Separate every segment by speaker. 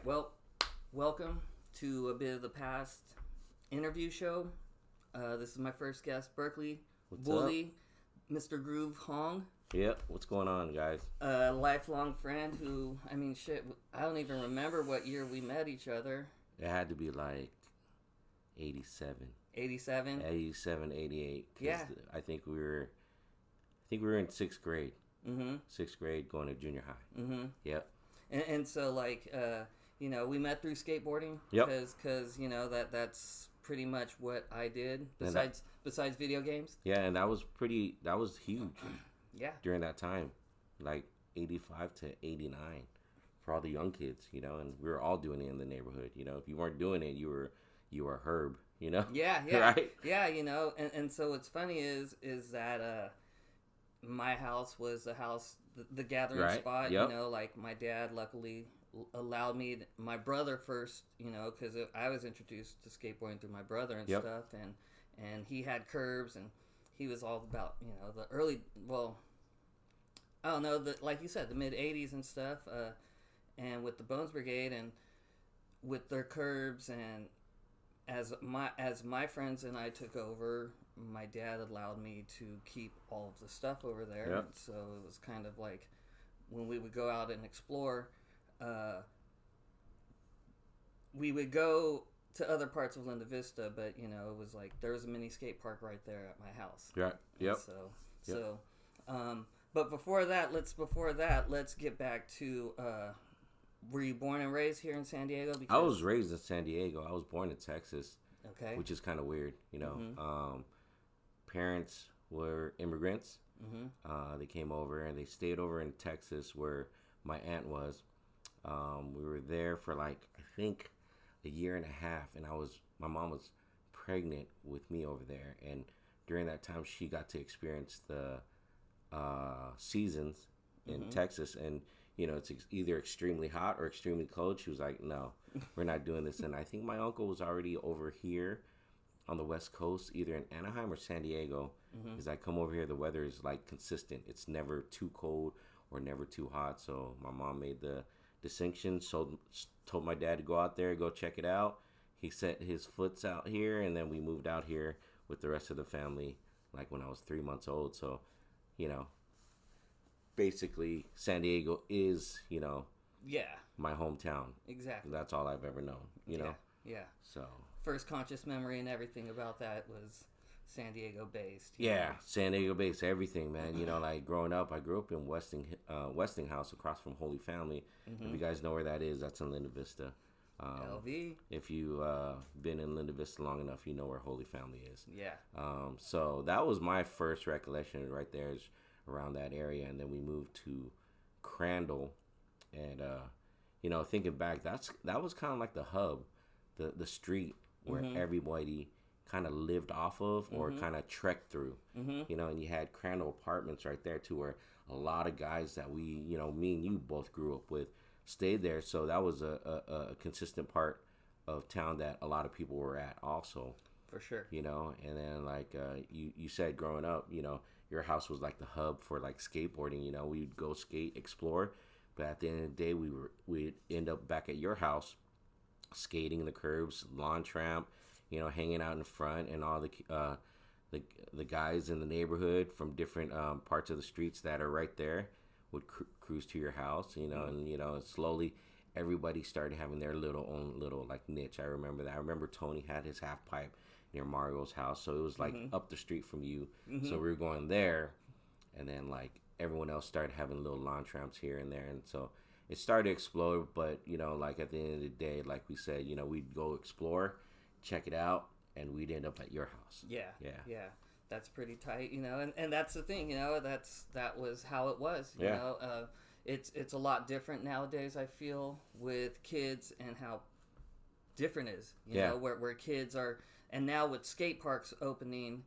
Speaker 1: Well, welcome to a bit of the past interview show. This is my first guest, Burkley Mr. Groove Hoang.
Speaker 2: Yep, what's going on, guys?
Speaker 1: A lifelong friend who, I don't even remember what year we met each other.
Speaker 2: It had to be like 87.
Speaker 1: 87?
Speaker 2: 87, 88.
Speaker 1: Yeah.
Speaker 2: I think we were in 6th grade. Mm-hmm. 6th grade going to junior high. Mm-hmm. Yep.
Speaker 1: And so, we met through skateboarding.
Speaker 2: Yep.
Speaker 1: Because that's pretty much what I did, besides video games.
Speaker 2: Yeah, and that was huge.
Speaker 1: Yeah.
Speaker 2: During that time, like 85 to 89 for all the young kids, and we were all doing it in the neighborhood. If you weren't doing it, you were Herb,
Speaker 1: Yeah.
Speaker 2: Right?
Speaker 1: Yeah, and so what's funny is that my house was the gathering spot,
Speaker 2: Yep.
Speaker 1: like my dad luckily allowed me, my brother first, because I was introduced to skateboarding through my brother and
Speaker 2: Yep.
Speaker 1: stuff, and he had curbs, and he was all about, the early, I don't know, like you said, the mid-'80s and stuff, and with the Bones Brigade and with their curbs, and as my friends and I took over, my dad allowed me to keep all of the stuff over there.
Speaker 2: Yep.
Speaker 1: So it was kind of like when we would go out and explore, we would go to other parts of Linda Vista, but it was like there was a mini skate park right there at my house.
Speaker 2: Yeah. Yep.
Speaker 1: But before that, let's get back to. Were you born and raised here in San Diego?
Speaker 2: I was raised in San Diego. I was born in Texas.
Speaker 1: Okay.
Speaker 2: Which is kind of weird, Mm-hmm. Parents were immigrants. Mm-hmm. They came over and they stayed over in Texas where my aunt was. We were there for I think a year and a half, and my mom was pregnant with me over there, and during that time she got to experience the seasons in
Speaker 1: Mm-hmm.
Speaker 2: Texas, and it's either extremely hot or extremely cold. She was like, no, we're not doing this. And I think my uncle was already over here on the West Coast, either in Anaheim or San Diego.
Speaker 1: Mm-hmm.
Speaker 2: As I come over here, the weather is consistent. It's never too cold or never too hot. So my mom made the distinction, told my dad to go out there, go check it out. He set his foots out here, and then we moved out here with the rest of the family when I was 3 months old. So, basically San Diego is, my hometown.
Speaker 1: Exactly.
Speaker 2: That's all I've ever known,
Speaker 1: Yeah.
Speaker 2: So
Speaker 1: first conscious memory and everything about that was San Diego based.
Speaker 2: Yeah, San Diego based, everything, man. Growing up, I grew up in Westinghouse across from Holy Family. Mm-hmm. If you guys know where that is, that's in Linda Vista.
Speaker 1: LV.
Speaker 2: If you been in Linda Vista long enough, you know where Holy Family is.
Speaker 1: Yeah.
Speaker 2: So that was my first recollection right there, is around that area, and then we moved to Crandall, and thinking back, that was kind of like the hub, the street where mm-hmm. everybody kind of lived off of or mm-hmm. kind of trekked through, mm-hmm. And you had Crandall Apartments right there too, where a lot of guys that we, me and you both grew up with stayed there. So that was a consistent part of town that a lot of people were at also.
Speaker 1: For sure.
Speaker 2: And then you said growing up, your house was like the hub for skateboarding. We'd go skate, explore, but at the end of the day, we'd end up back at your house, skating the curbs, lawn tramp, hanging out in front, and all the guys in the neighborhood from different parts of the streets that are right there would cruise to your house, mm-hmm. and slowly everybody started having their own little niche. I remember that. I remember Tony had his half pipe near Mario's house, so it was mm-hmm. up the street from you. Mm-hmm. So we were going there, and then everyone else started having little lawn tramps here and there, and so it started to explode. But at the end of the day, like we said, we'd go explore, check it out, and we'd end up at your house.
Speaker 1: Yeah. That's pretty tight, and that's the thing, that was how it was. It's a lot different nowadays, I feel, with kids and how different it is, where kids are. And now with skate parks opening,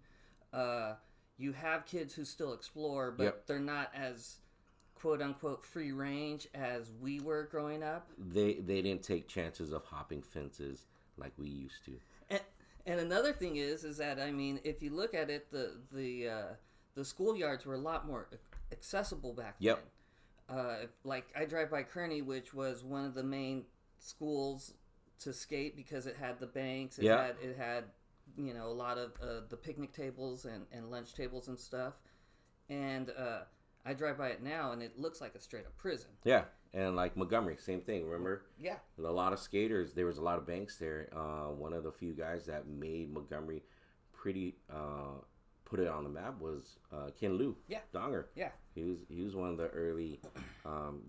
Speaker 1: you have kids who still explore, but
Speaker 2: yep.
Speaker 1: they're not as quote unquote free range as we were growing up.
Speaker 2: They didn't take chances of hopping fences like we used to.
Speaker 1: And another thing is that if you look at it, the schoolyards were a lot more accessible back
Speaker 2: yep.
Speaker 1: then. I drive by Kearney, which was one of the main schools to skate because it had the banks.
Speaker 2: Yeah.
Speaker 1: It had a lot of the picnic tables and lunch tables and stuff. And I drive by it now, and it looks like a straight up prison.
Speaker 2: Yeah, and like Montgomery, same thing. Remember?
Speaker 1: Yeah.
Speaker 2: A lot of skaters. There was a lot of banks there. One of the few guys that made Montgomery pretty put it on the map was Ken Liu.
Speaker 1: Yeah.
Speaker 2: Donger.
Speaker 1: Yeah.
Speaker 2: He was one of the early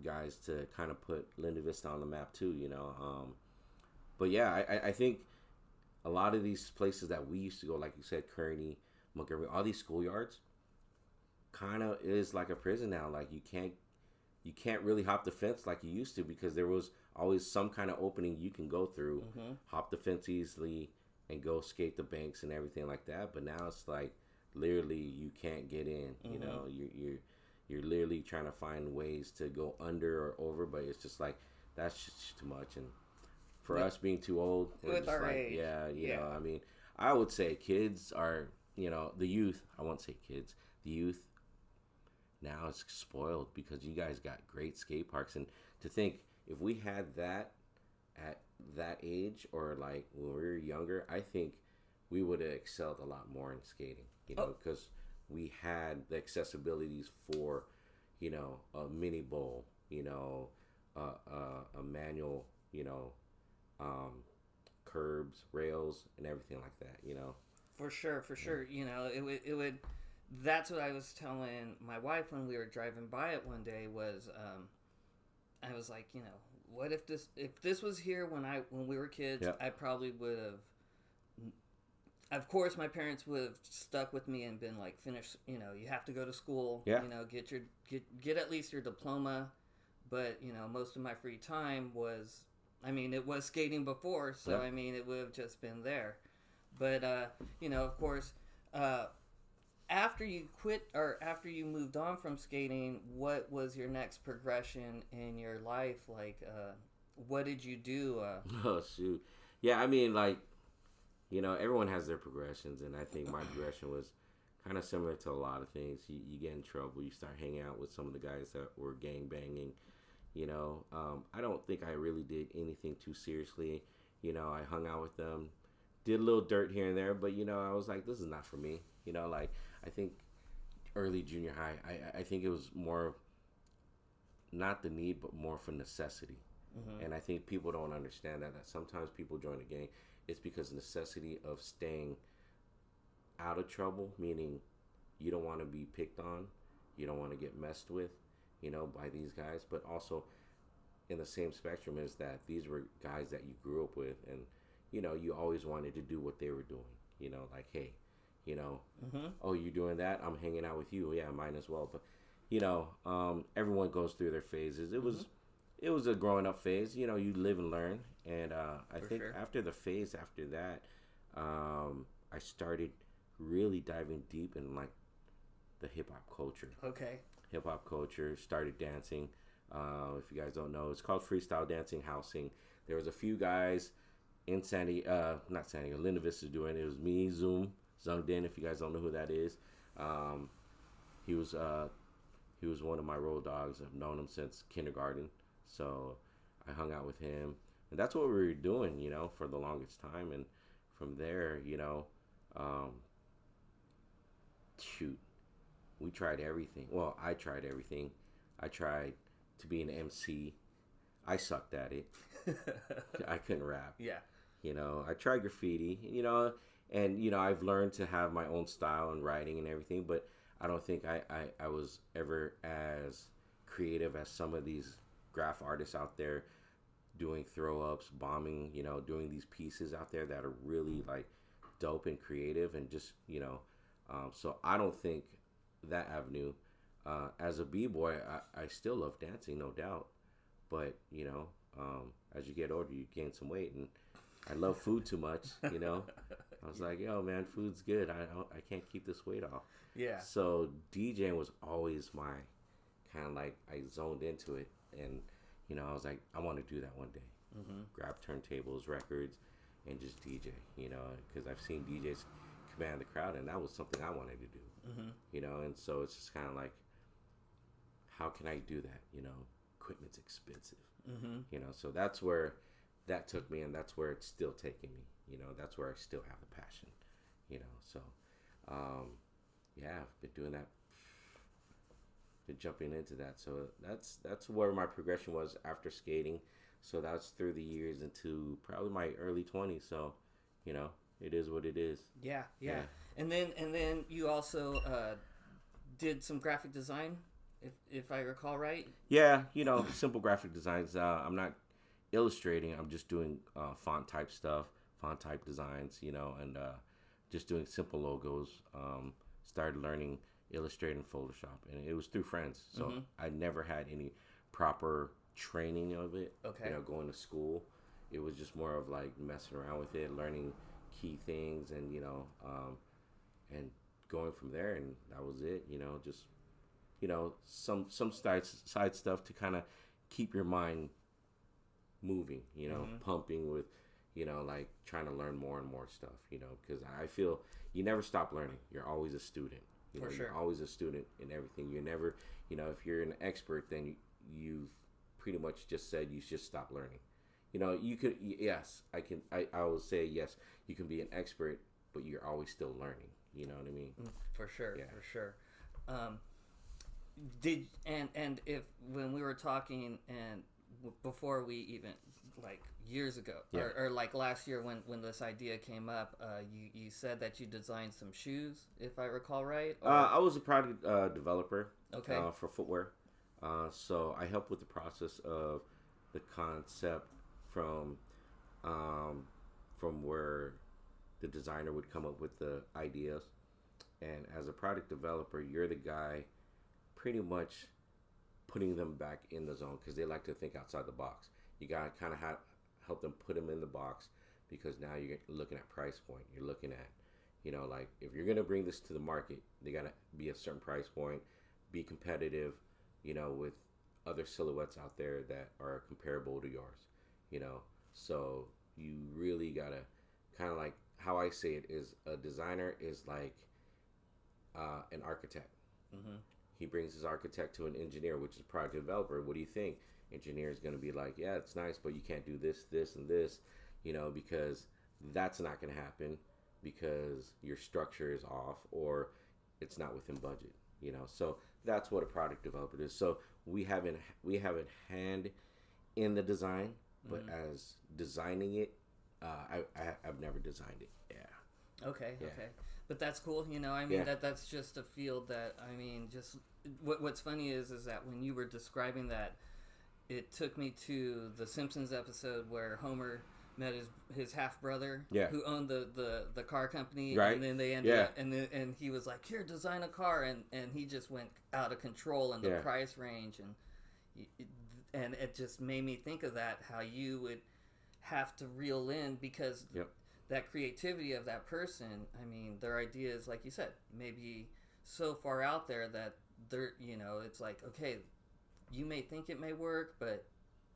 Speaker 2: guys to kind of put Linda Vista on the map too. But yeah, I think a lot of these places that we used to go, like you said, Kearney, Montgomery, all these schoolyards, kind of is like a prison now. Like you can't really hop the fence like you used to because there was always some kind of opening you can go through, hop the fence easily, and go skate the banks and everything like that. But now it's like literally you can't get in. You're literally trying to find ways to go under or over, but it's just like that's just too much. And for us being too old, we're
Speaker 1: with
Speaker 2: just
Speaker 1: our
Speaker 2: like,
Speaker 1: age.
Speaker 2: you know, I mean, I would say kids are, the youth. I won't say kids. The youth now is spoiled because you guys got great skate parks. And to think if we had that at that age or like when we were younger, I think we would have excelled a lot more in skating, because we had the accessibilities for, a mini bowl, a manual, curbs, rails, and everything like that,
Speaker 1: For sure. It would. That's what I was telling my wife when we were driving by it one day. Was I was like, what if this was here when we were kids?
Speaker 2: Yep.
Speaker 1: I probably would have. Of course, my parents would have stuck with me and been like, finish. You have to go to school.
Speaker 2: Yeah.
Speaker 1: Get at least your diploma. But most of my free time was. I mean, it was skating before, so
Speaker 2: Yep.
Speaker 1: I mean, it would have just been there. But of course, after you quit or after you moved on from skating, what was your next progression in your life? Like, what did you do?
Speaker 2: Oh shoot, yeah. I mean, like, everyone has their progressions, and I think my progression was kind of similar to a lot of things. You get in trouble, you start hanging out with some of the guys that were gang banging. I don't think I really did anything too seriously. I hung out with them, did a little dirt here and there, but I was like, this is not for me. Like I think early junior high, I think it was more not the need, but more for necessity. And I think people don't understand that sometimes people join a gang, it's because of necessity of staying out of trouble, meaning you don't want to be picked on, you don't want to get messed with, by these guys. But also in the same spectrum is that these were guys that you grew up with, and you always wanted to do what they were doing. Like, hey, oh, you're doing that, I'm hanging out with you, yeah, mine as well. But everyone goes through their phases. It was a growing up phase. You live and learn. And I think after the phase after that, I started really diving deep in like the hip hop culture.
Speaker 1: Okay.
Speaker 2: Hip hop culture, started dancing. If you guys don't know, it's called freestyle dancing, housing. There was a few guys in not San Diego, Linda Vista doing it. It was me, Zung Din, if you guys don't know who that is. He was one of my road dogs. I've known him since kindergarten. So I hung out with him. And that's what we were doing, for the longest time. And from there, we tried everything. Well, I tried everything. I tried to be an MC. I sucked at it. I couldn't rap.
Speaker 1: Yeah.
Speaker 2: I tried graffiti, and, I've learned to have my own style and writing and everything, but I don't think I was ever as creative as some of these graph artists out there doing throw-ups, bombing, doing these pieces out there that are really, like, dope and creative and just, so I don't think that avenue. As a b-boy, I still love dancing, no doubt, but as you get older, you gain some weight, and I love food too much. I was like, yo, man, food's good. I can't keep this weight off.
Speaker 1: Yeah.
Speaker 2: So DJing was always my kind of like, I zoned into it, and I was like, I want to do that one day. Grab turntables, records, and just DJ. Because I've seen DJs command the crowd, and that was something I wanted to do. And so it's just kind of like, how can I do that? Equipment's expensive. So that's where that took me, and that's where it's still taking me. You know, that's where I still have the passion. You know, so yeah, I've been doing that, been jumping into that. So that's where my progression was after skating. So that's through the years into probably my early 20s. So, you know, it is what it is.
Speaker 1: Yeah. And then you also did some graphic design, if I recall right.
Speaker 2: Yeah, you know, simple graphic designs. I'm not illustrating. I'm just doing font type stuff, font type designs, you know, and just doing simple logos. Started learning Illustrator and Photoshop, and it was through friends. So I never had any proper training of it.
Speaker 1: Okay.
Speaker 2: You know, going to school, it was just more of like messing around with it, learning key things, and you know, and going from there, and that was it. You know, just you know, some side stuff to kind of keep your mind moving. You know, pumping with, you know, like trying to learn more and more stuff. You know, because I feel you never stop learning. You're always a student. You know,
Speaker 1: For sure.
Speaker 2: You're always a student in everything. You never, you know, if you're an expert, then you've pretty much just said you should stop learning. You know, you could, yes, I will say yes, you can be an expert, but you're always still learning. You know what I mean?
Speaker 1: For sure,
Speaker 2: Yeah.
Speaker 1: for sure. And if when we were talking and before we even like years ago or like last year when this idea came up, you said that you designed some shoes, if I recall right.
Speaker 2: I was a product developer.
Speaker 1: Okay.
Speaker 2: For footwear. So I helped with the process of the concept from where the designer would come up with the ideas, and as a product developer, you're the guy pretty much putting them back in the zone because they like to think outside the box. You gotta kind of help them put them in the box because now you're looking at price point. You're looking at, you know, like if you're gonna bring this to the market, they gotta be a certain price point, be competitive, you know, with other silhouettes out there that are comparable to yours, you know. So you really gotta kind of like how I say it is a designer is like an architect. He brings his architect to an engineer, which is a product developer. What do you think? Engineer is going to be like, yeah, it's nice, but you can't do this, this, and this, you know, because that's not going to happen because your structure is off or it's not within budget, you know. So that's what a product developer is. So we have a hand in the design, but as designing it, I've never designed it. Yeah.
Speaker 1: Okay.
Speaker 2: Yeah.
Speaker 1: Okay. But that's cool, you know. I mean, that's just a field that I mean, just what's funny is that when you were describing that, it took me to the Simpsons episode where Homer met his half brother, who owned the car company,
Speaker 2: right?
Speaker 1: And then they ended up, and he was like, "Here, design a car," and he just went out of control in the price range, and it just made me think of that, how you would have to reel in because. That creativity of that person, I mean, their ideas, like you said, maybe so far out there that they're, you know, it's like, okay, you may think it may work, but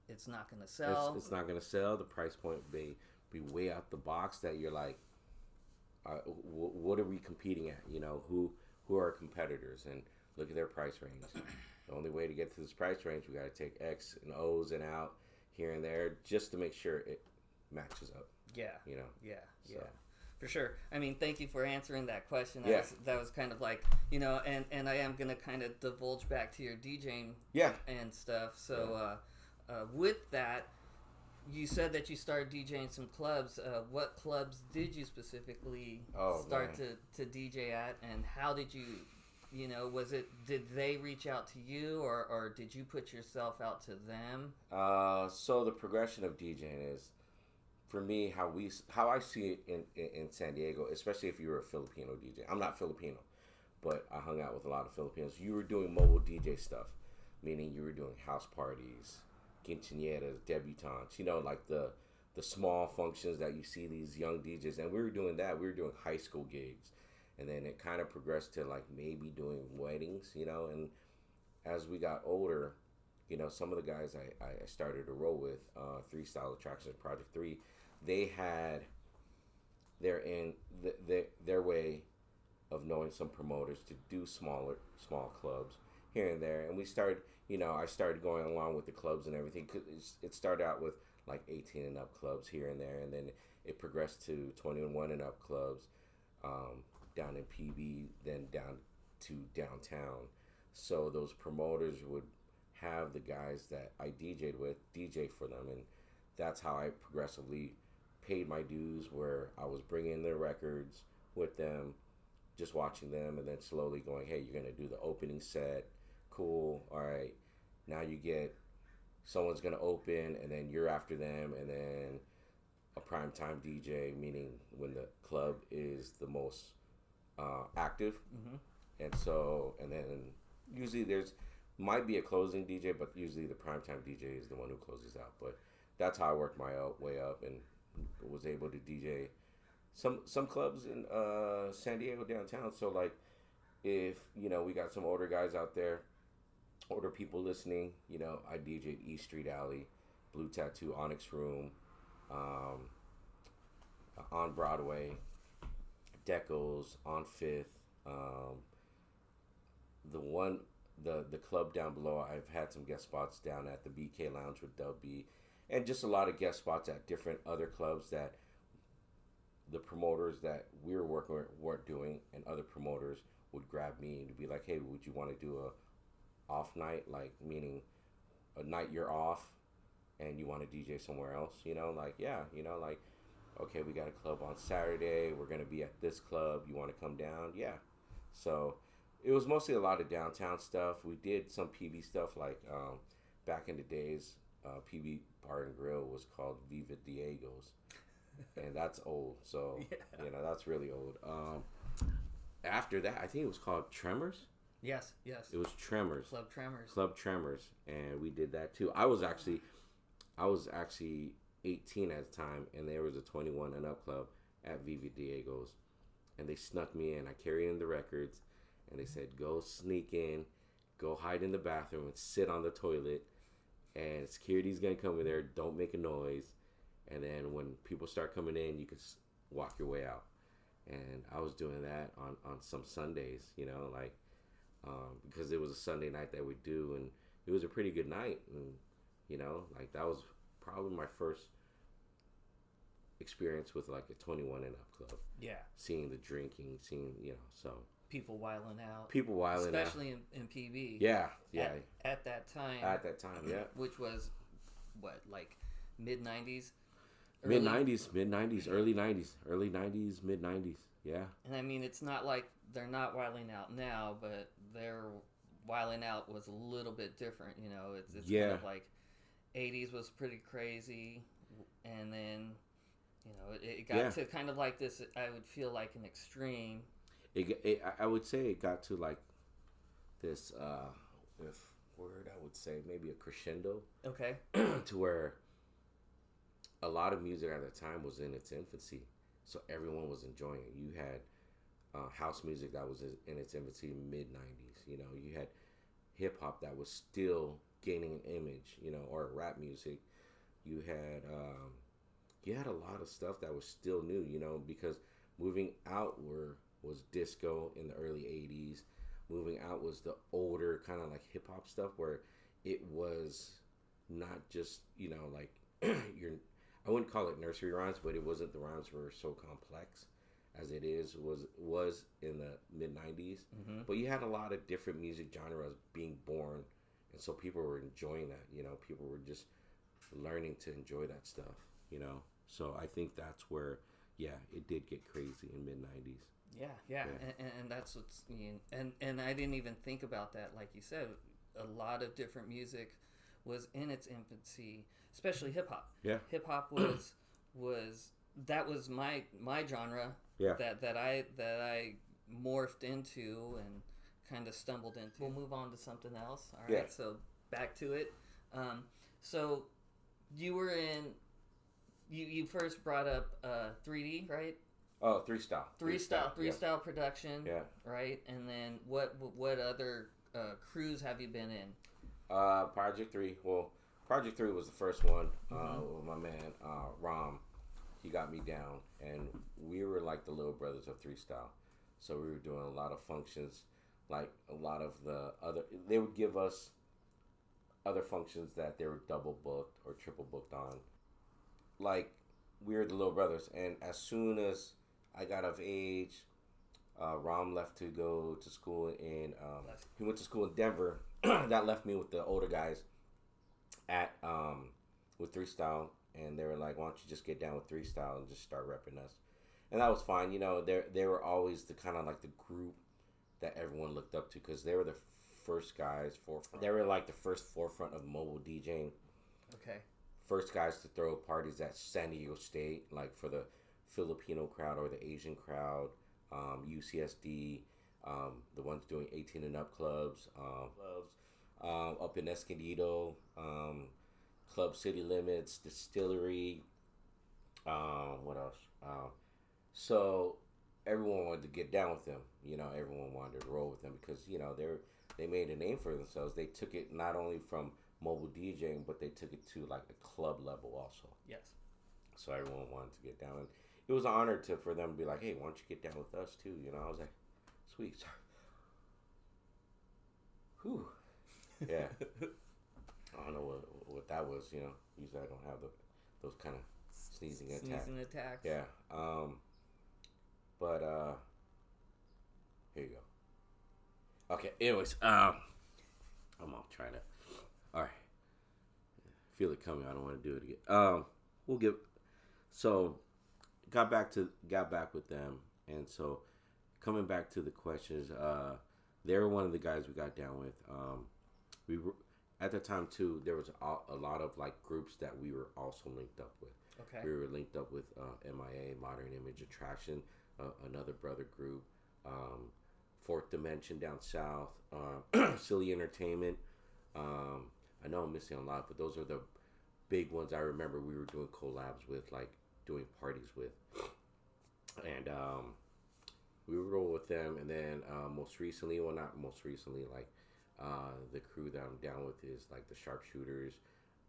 Speaker 1: it's not going to sell.
Speaker 2: It's not going to sell. The price point may be way out the box that you're like, what are we competing at? You know, who are our competitors? And look at their price range. The only way to get to this price range, we got to take X and O's and out here and there just to make sure it matches up.
Speaker 1: Yeah.
Speaker 2: You know?
Speaker 1: Yeah. For sure. I mean, thank you for answering that question. That was kind of like, you know, and I am going to kind of divulge back to your DJing and stuff. So with that, you said that you started DJing some clubs. What clubs did you specifically start to DJ at, and how did you know, did they reach out to you or did you put yourself out to them?
Speaker 2: So the progression of DJing is, for me, how I see it in San Diego, especially if you were a Filipino DJ. I'm not Filipino, but I hung out with a lot of Filipinos. You were doing mobile DJ stuff, meaning you were doing house parties, quinceañeras, debutantes, you know, like the small functions that you see these young DJs. And we were doing that. We were doing high school gigs. And then it kind of progressed to like maybe doing weddings, you know. And as we got older, you know, some of the guys I started to roll with, Three Style Attractions, Project 3, they had their way of knowing some promoters to do small clubs here and there. And we started, you know, I started going along with the clubs and everything. 'Cause it started out with like 18 and up clubs here and there, and then it progressed to 21 and up clubs down in PB, then down to downtown. So those promoters would have the guys that I DJ'd with DJ for them, and that's how I progressively paid my dues, where I was bringing their records with them, just watching them, and then slowly going, hey, you're going to do the opening set. Cool. All right. Now you get someone's going to open, and then you're after them, and then a primetime DJ, meaning when the club is the most active. Mm-hmm. And then usually might be a closing DJ, but usually the primetime DJ is the one who closes out. But that's how I worked my way up and was able to DJ some clubs in San Diego downtown. So like, if we got some older guys out there, older people listening, I DJ'd East Street Alley, Blue Tattoo, Onyx Room, on Broadway, Decos, on Fifth, the club down below. I've had some guest spots down at the BK Lounge with Dub B, and just a lot of guest spots at different other clubs that the promoters that we were working with weren't doing, and other promoters would grab me and be like, hey, would you want to do a off night, like meaning a night you're off and you want to DJ somewhere else, like, okay, we got a club on Saturday, we're going to be at this club, you want to come down? Yeah. So it was mostly a lot of downtown stuff. We did some PB stuff, like back in the days, PB Bar and Grill was called Viva Diego's, and that's old. So yeah. That's really old. After that, I think it was called Tremors.
Speaker 1: Yes.
Speaker 2: It was Tremors.
Speaker 1: Club
Speaker 2: Tremors, and we did that too. I was actually 18 at the time, and there was a 21 and up club at Viva Diego's, and they snuck me in. I carried in the records, and they said, go sneak in, go hide in the bathroom and sit on the toilet, and security's gonna come in there, don't make a noise, and then when people start coming in, you can walk your way out. And I was doing that on some Sundays, because it was a Sunday night that we do, and it was a pretty good night, and that was probably my first experience with like a 21 and up club.
Speaker 1: Yeah. Seeing
Speaker 2: the drinking, so.
Speaker 1: People wiling out.
Speaker 2: Especially
Speaker 1: in PB.
Speaker 2: Yeah.
Speaker 1: At that time,
Speaker 2: yeah.
Speaker 1: Which was, what, like mid-90s?
Speaker 2: Mid-90s, early 90s, mid-90s, yeah.
Speaker 1: And I mean, it's not like they're not wiling out now, but their wiling out was a little bit different, It's kind of like 80s was pretty crazy, and then, it got to kind of like this, I would feel like an extreme.
Speaker 2: I would say it got to like this, if word I would say, maybe a crescendo.
Speaker 1: Okay.
Speaker 2: To where a lot of music at the time was in its infancy, so everyone was enjoying it. You had house music that was in its infancy, mid-90s. You had hip-hop that was still gaining an image, or rap music. You had a lot of stuff that was still new, because moving out was disco in the early 80s. Moving out was the older kind of like hip-hop stuff, where it was not just, like I wouldn't call it nursery rhymes, but it wasn't, the rhymes were so complex as it was in the mid-90s. Mm-hmm. But you had a lot of different music genres being born, and so people were enjoying that. People were just learning to enjoy that stuff. So I think that's where, it did get crazy in mid-90s.
Speaker 1: Yeah. And that's what's, and I didn't even think about that. Like you said, a lot of different music was in its infancy, especially hip hop. Yeah. Hip hop was that was my genre. Yeah. That I morphed into and kind of stumbled into. We'll move on to something else. All right. Yeah. So back to it. So you were in. You first brought up 3D, right?
Speaker 2: Oh, three style
Speaker 1: production. Yeah. Right, and then what other crews have you been in?
Speaker 2: Project 3. Well, Project 3 was the first one. With my man Rom, he got me down, and we were like the little brothers of 3 Style. So we were doing a lot of functions, like a lot of the other. They would give us other functions that they were double booked or triple booked on. like we were the little brothers, and as soon as I got of age, Rom left to go to school in. He went to school in Denver. That left me with the older guys at with Three Style, and they were like, "Why don't you just get down with Three Style and just start repping us?" And that was fine. You know, they were always the kind of like the group that everyone looked up to because they were the first guys. They were like the first forefront of mobile DJing.
Speaker 1: Okay.
Speaker 2: First guys to throw parties at San Diego State, like for the Filipino crowd or the Asian crowd. UCSD, the ones doing 18 and up clubs, up in Escondido, Club City Limits, Distillery. What else? So everyone wanted to get down with them. You know, everyone wanted to roll with them because you know they made a name for themselves. They took it not only from mobile DJing, but they took it to like a club level also.
Speaker 1: Yes.
Speaker 2: So everyone wanted to get down, and it was an honor for them to be like, "Hey, why don't you get down with us too?" You know, I was like, "Sweet." Whew. Yeah. I don't know what that was. You know, usually I don't have those kind of sneezing
Speaker 1: attacks.
Speaker 2: Yeah. But here you go. Okay. Anyways, I'm all trying to. All right. Feel it coming. I don't want to do it again. We'll give. So, got back with them, and so coming back to the questions, they were one of the guys we got down with. We were at the time too. There was a lot of like groups that we were also linked up with.
Speaker 1: Okay.
Speaker 2: We were linked up with MIA, Modern Image Attraction, another brother group, Fourth Dimension down south, Silly Entertainment. I know I'm missing a lot, but those are the big ones I remember we were doing collabs with, like doing parties with. And we would roll with them. And then most recently, well, not most recently, like the crew that I'm down with is like the Sharpshooters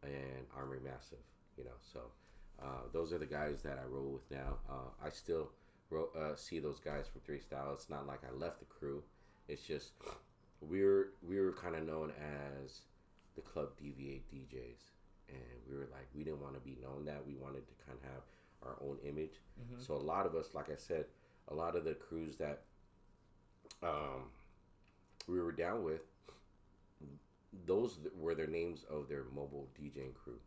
Speaker 2: and Armory Massive, you know. So those are the guys that I roll with now. I still see those guys from Three Style. It's not like I left the crew. It's just we were kind of known as the Club Deviate DJs, and we didn't want to be known that. We wanted to kind of have our own image. Mm-hmm. So a lot of us, like I said, a lot of the crews that we were down with, those were their names of their mobile DJing crew.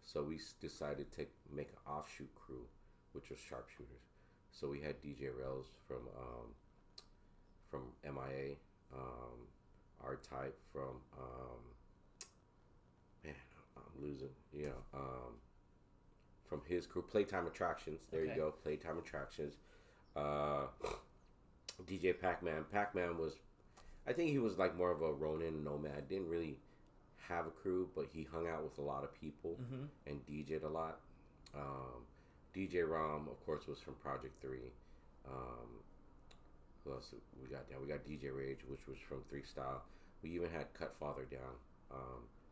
Speaker 2: So we decided to make an offshoot crew, which was Sharpshooters. So we had DJ Rails from MIA, R-Type from man, I'm losing, you know, from his crew, Playtime Attractions. There you go, Playtime Attractions. DJ Pac-Man. Pac-Man was, I think he was like more of a Ronin nomad. Didn't really have a crew, but he hung out with a lot of people and DJ'd a lot. DJ Rom, of course, was from Project 3. Who else we got down? We got DJ Rage, which was from Three Style. We even had Cut Father down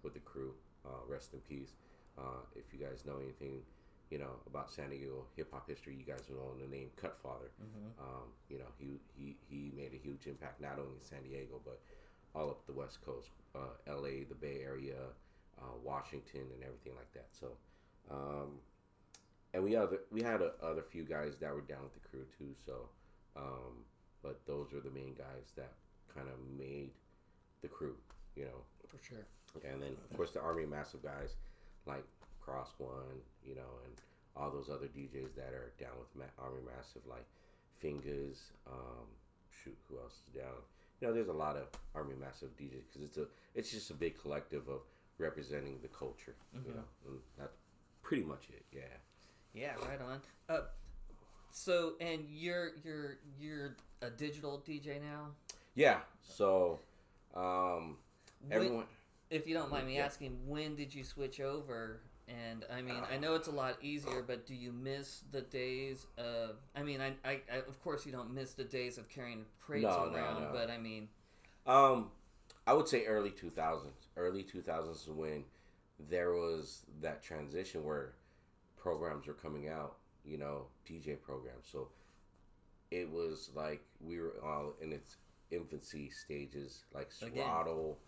Speaker 2: with the crew. Rest in peace. If you guys know anything, you know, about San Diego hip hop history, you guys know the name Cut Father. You know, he made a huge impact not only in San Diego but all up the West Coast, LA, the Bay Area, Washington, and everything like that. So, and we had other few guys that were down with the crew too. So, but those are the main guys that kind of made the crew, you know.
Speaker 1: For sure.
Speaker 2: And then of course the Army Massive guys like Cross One, you know, and all those other DJs that are down with Army Massive, like Fingers. Who else is down? You know, there's a lot of Army Massive DJs because it's just a big collective of representing the culture. You know, and that's pretty much it. Yeah. Yeah,
Speaker 1: right on. So, and you're a digital DJ now?
Speaker 2: Yeah. So, everyone.
Speaker 1: If you don't mind me asking, when did you switch over? And I mean, I know it's a lot easier, but do you miss the days of? I mean, I of course you don't miss the days of carrying crates around,
Speaker 2: no.
Speaker 1: But I mean,
Speaker 2: I would say early 2000s. Early 2000s is when there was that transition where programs were coming out, you know, DJ programs. So it was like we were all in its infancy stages. Like Swaddle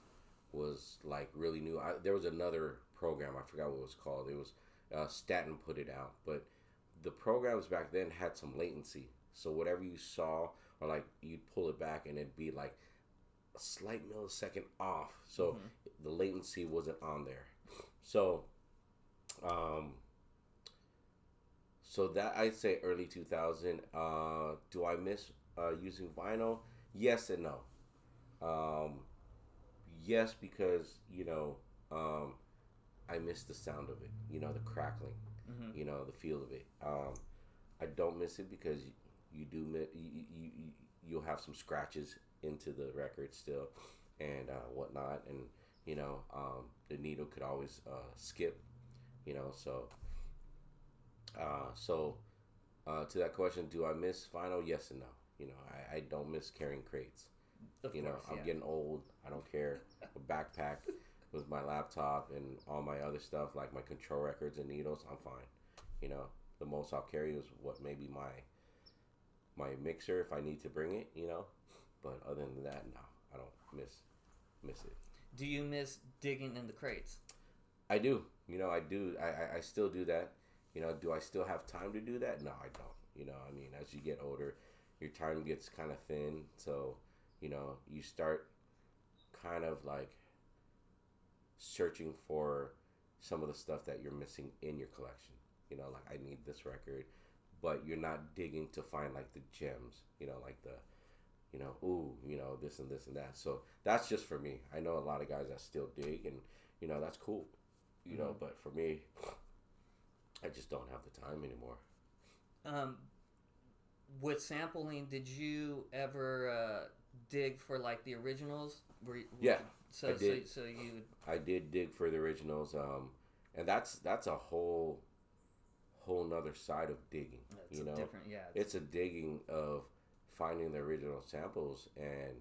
Speaker 2: was like really new. There was another program, I forgot what it was called. It was Staten put it out, but the programs back then had some latency. So whatever you saw, or like you'd pull it back and it'd be like a slight millisecond off. So the latency wasn't on there. So, so that I'd say early 2000. Do I miss using vinyl? Yes and no. Yes, because I miss the sound of it. The crackling. The feel of it. I don't miss it because you do you'll have some scratches into the record still, and whatnot, and the needle could always skip. To that question, do I miss vinyl? Yes and no. I don't miss carrying crates.
Speaker 1: Of course,
Speaker 2: I'm getting old. I don't care. A backpack with my laptop and all my other stuff, like my control records and needles, I'm fine. The most I'll carry is maybe my mixer if I need to bring it. But other than that, no, I don't miss it.
Speaker 1: Do you miss digging in the crates?
Speaker 2: I do. I do. I still do that. Do I still have time to do that? No, I don't. As you get older, your time gets kind of thin. So, you start kind of like searching for some of the stuff that you're missing in your collection. Like I need this record, but you're not digging to find like the gems, like the, this and this and that. So that's just for me. I know a lot of guys that still dig, and, that's cool, but for me, I just don't have the time anymore.
Speaker 1: With sampling, did you ever dig for like the originals?
Speaker 2: Yeah,
Speaker 1: so
Speaker 2: I did.
Speaker 1: So you.
Speaker 2: I did dig for the originals, and that's a whole nother side of digging.
Speaker 1: It's different, yeah.
Speaker 2: It's a digging of finding the original samples, and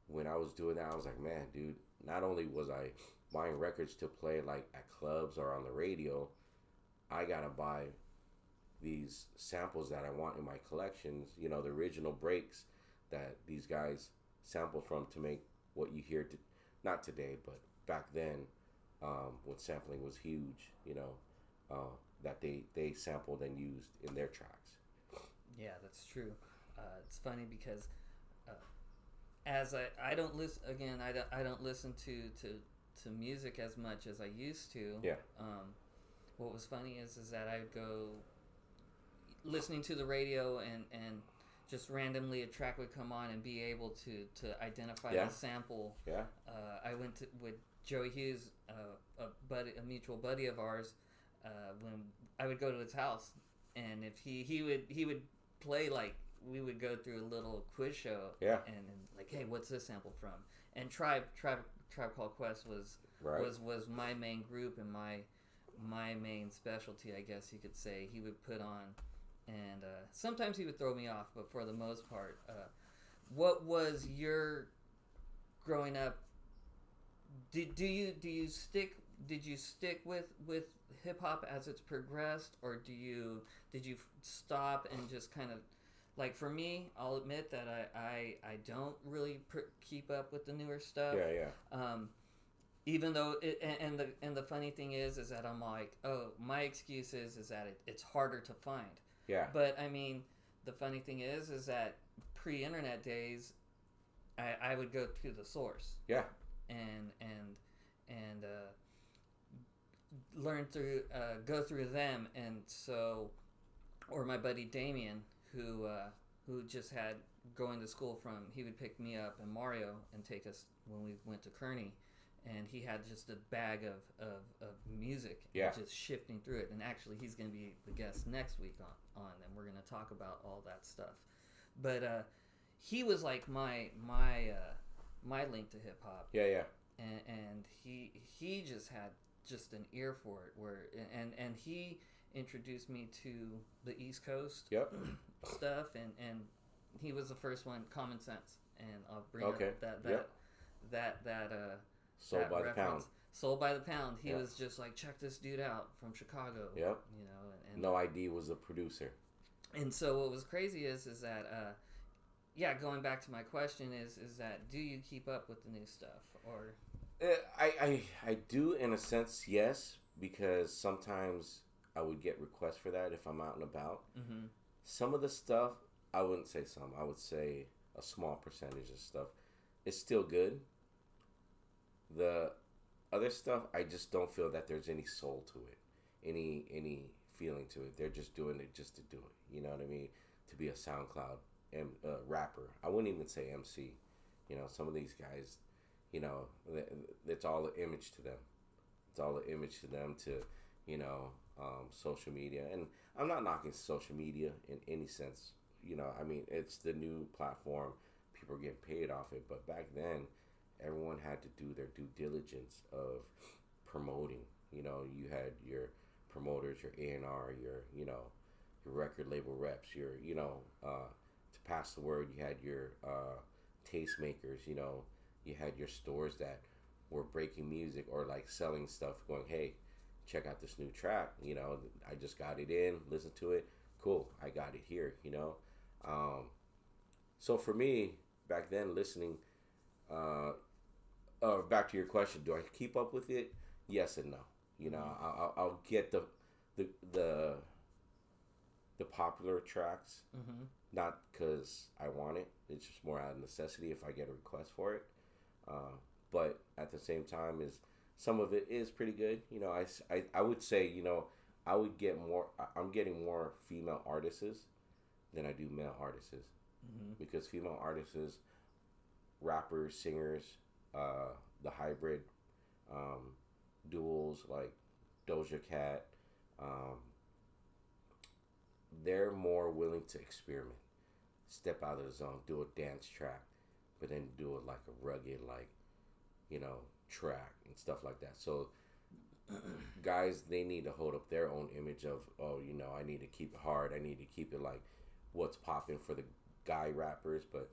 Speaker 2: when I was doing that, I was like, man, dude. Not only was I buying records to play like at clubs or on the radio, I gotta buy these samples that I want in my collections, the original breaks that these guys sampled from to make what you hear, not today, but back then, when sampling was huge, that they sampled and used in their tracks.
Speaker 1: Yeah, that's true. It's funny because as I don't listen, again, I don't listen to music as much as I used to.
Speaker 2: Yeah.
Speaker 1: What was funny is that I would go listening to the radio and just randomly a track would come on and be able to identify the sample.
Speaker 2: Yeah.
Speaker 1: I went with Joey Hughes, a mutual buddy of ours, when I would go to his house, and if he would play, like, we would go through a little quiz show.
Speaker 2: Yeah.
Speaker 1: And like, hey, what's this sample from? And Tribe Called Quest was my main group and my main specialty, I guess you could say. He would put on, and sometimes he would throw me off, but for the most part, what was your growing up? Did you stick with hip hop as it's progressed, or did you stop and just kind of, like, for me, I'll admit that I don't really keep up with the newer stuff.
Speaker 2: Yeah.
Speaker 1: Even though and the funny thing is that I'm like, oh, my excuse is that it's harder to find.
Speaker 2: Yeah.
Speaker 1: But I mean, the funny thing is that pre-internet days, I would go to the source.
Speaker 2: Yeah.
Speaker 1: And learn through go through them, and so, or my buddy Damien, who just had going to school from, he would pick me up and Mario and take us when we went to Kearney, and he had just a bag of music.
Speaker 2: Yeah.
Speaker 1: And just shifting through it, and actually he's going to be the guest next week on and we're going to talk about all that stuff. But he was like my link to hip hop.
Speaker 2: Yeah.
Speaker 1: And he just had just an ear for it, and he introduced me to the East Coast.
Speaker 2: Yep.
Speaker 1: Stuff, and he was the first one, Common Sense, and I'll bring up that
Speaker 2: Sold by
Speaker 1: reference.
Speaker 2: the Pound.
Speaker 1: Sold by the Pound. He was just like, check this dude out from Chicago.
Speaker 2: Yep.
Speaker 1: And
Speaker 2: No ID was a producer.
Speaker 1: And so what was crazy is that going back to my question is that, do you keep up with the new stuff, or?
Speaker 2: I do, in a sense, yes, because sometimes I would get requests for that if I'm out and about.
Speaker 1: Mm-hmm.
Speaker 2: Some of the stuff, I wouldn't say some. I would say a small percentage of stuff is still good. The other stuff, I just don't feel that there's any soul to it, any feeling to it. They're just doing it just to do it. You know what I mean? To be a SoundCloud rapper. I wouldn't even say MC. You know, some of these guys, you know, it's all an image to them. It's all an image to them to, you know, social media. And I'm not knocking social media in any sense. You know, I mean, it's the new platform. People are getting paid off it. But back then, everyone had to do their due diligence of promoting. You know, you had your promoters, your A&R, your record label reps, to pass the word, you had your tastemakers, you know, you had your stores that were breaking music or like selling stuff going, hey, check out this new track, you know, I just got it in, listen to it, cool, I got it here, you know. So for me, back then, listening, back to your question, do I keep up with it? Yes and no. You know, I'll get the popular tracks, not because I want it. It's just more out of necessity if I get a request for it. But at the same time, some of it is pretty good. You know, I would say, you know, I would get more. I'm getting more female artists than I do male artists, because female artists, rappers, singers, the hybrid duels like Doja Cat, they're more willing to experiment, step out of the zone, do a dance track, but then do it like a rugged, like, you know, track and stuff like that. So guys, they need to hold up their own image of, oh, you know, I need to keep it hard, I need to keep it like what's popping for the guy rappers. But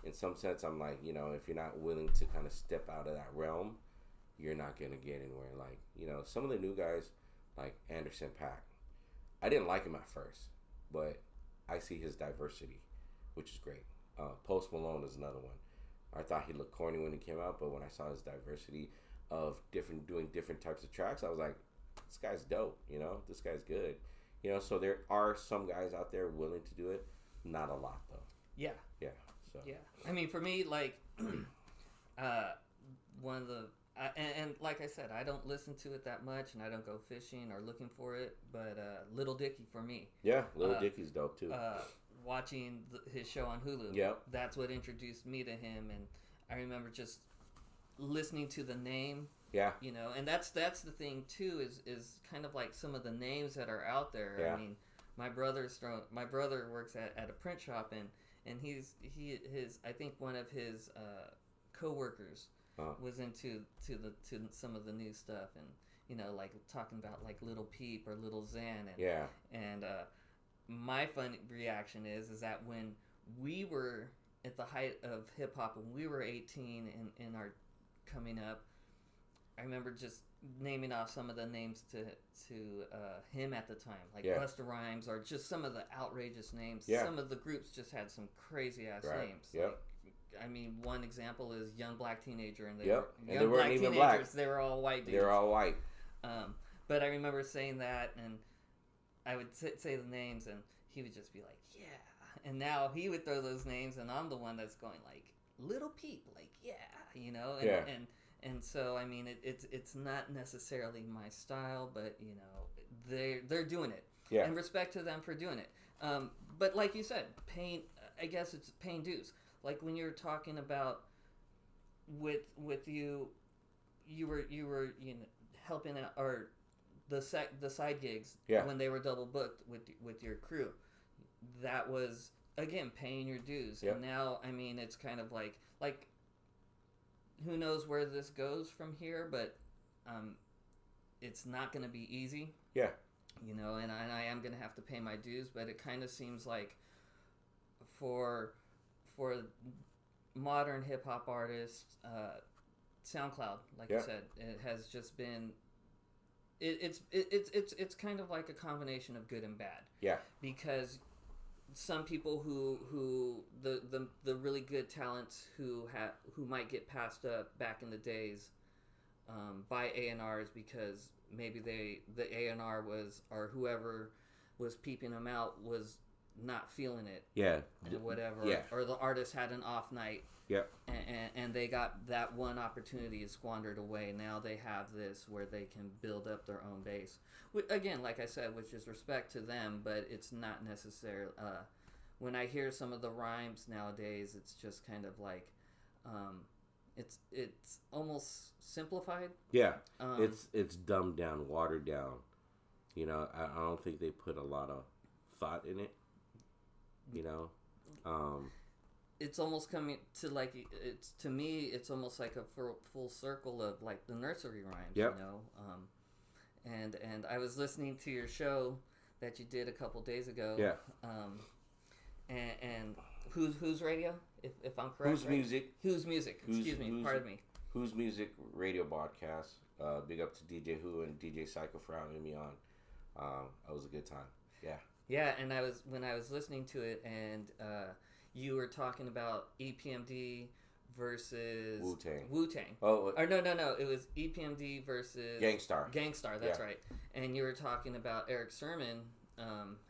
Speaker 2: in some sense, I'm like, you know, if you're not willing to kind of step out of that realm, you're not gonna get anywhere. Like, you know, some of the new guys, like Anderson .Paak, I didn't like him at first, but I see his diversity, which is great. Post Malone is another one. I thought he looked corny when he came out, but when I saw his diversity of doing different types of tracks, I was like, this guy's dope, you know, this guy's good. You know, so there are some guys out there willing to do it. Not a lot, though.
Speaker 1: Yeah.
Speaker 2: Yeah. So.
Speaker 1: Yeah. I mean, for me, like, one of the... and like I said, I don't listen to it that much, and I don't go fishing or looking for it. But Little Dicky for me.
Speaker 2: Yeah, Little Dicky's dope too.
Speaker 1: Watching his show on Hulu.
Speaker 2: Yep.
Speaker 1: That's what introduced me to him, and I remember just listening to the name.
Speaker 2: Yeah.
Speaker 1: You know, and that's the thing too, is kind of like some of the names that are out there.
Speaker 2: Yeah.
Speaker 1: I mean, my brother works at a print shop, and his I think one of his coworkers was into some of the new stuff, and you know, like talking about like Little Peep or Little Xan, and my fun reaction is that when we were at the height of hip hop, when we were 18 in our coming up, I remember just naming off some of the names to him at the time, like Busta Rhymes, or just some of the outrageous names.
Speaker 2: Yeah.
Speaker 1: Some of the groups just had some crazy ass names.
Speaker 2: Yep.
Speaker 1: Like, I mean, one example is Young Black Teenager, and
Speaker 2: they weren't even black.
Speaker 1: They were all white dudes.
Speaker 2: They're all white.
Speaker 1: But I remember saying that, and I would say the names, and he would just be like, "Yeah." And now he would throw those names, and I'm the one that's going like, "Little Peep," like, "Yeah," you know. And so I mean, it's not necessarily my style, but you know, they're doing it.
Speaker 2: Yeah.
Speaker 1: And respect to them for doing it. But like you said, I guess it's paying dues. Like when you're talking about with you were helping out, or the side gigs when they were double booked with your crew. That was again paying your dues.
Speaker 2: Yep.
Speaker 1: And now I mean it's kind of like who knows where this goes from here, but it's not going to be easy.
Speaker 2: Yeah.
Speaker 1: You know, and I am going to have to pay my dues, but it kind of seems like for modern hip hop artists, SoundCloud, like you said, it has just been it's kind of like a combination of good and bad. Yeah. Because some people who the really good talents who might get passed up back in the days by A&Rs because maybe the A&R was, or whoever was peeping them out was not feeling it.
Speaker 2: Yeah.
Speaker 1: And whatever.
Speaker 2: Yeah.
Speaker 1: Or the artist had an off night.
Speaker 2: Yep.
Speaker 1: And they got that one opportunity squandered away. Now they have this where they can build up their own base. Again, like I said, which is respect to them, but it's not necessarily... when I hear some of the rhymes nowadays, it's just kind of like... it's almost simplified.
Speaker 2: Yeah. It's dumbed down, watered down. You know, I don't think they put a lot of thought in it. You know?
Speaker 1: It's almost coming to like, it's, to me, it's almost like a full circle of like the nursery rhymes,
Speaker 2: yep.
Speaker 1: you know? And I was listening to your show that you did a couple days ago.
Speaker 2: Yeah.
Speaker 1: And who's radio? If I'm correct.
Speaker 2: Who's music?
Speaker 1: Who's music? Excuse me. Pardon me.
Speaker 2: Who's music radio broadcast? Big up to DJ Who and DJ Psycho for having me on. That was a good time. Yeah.
Speaker 1: Yeah, and when I was listening to it, and you were talking about EPMD versus Wu-Tang.
Speaker 2: Oh,
Speaker 1: or no, it was EPMD versus Gangstar. That's right. And you were talking about Eric Sermon,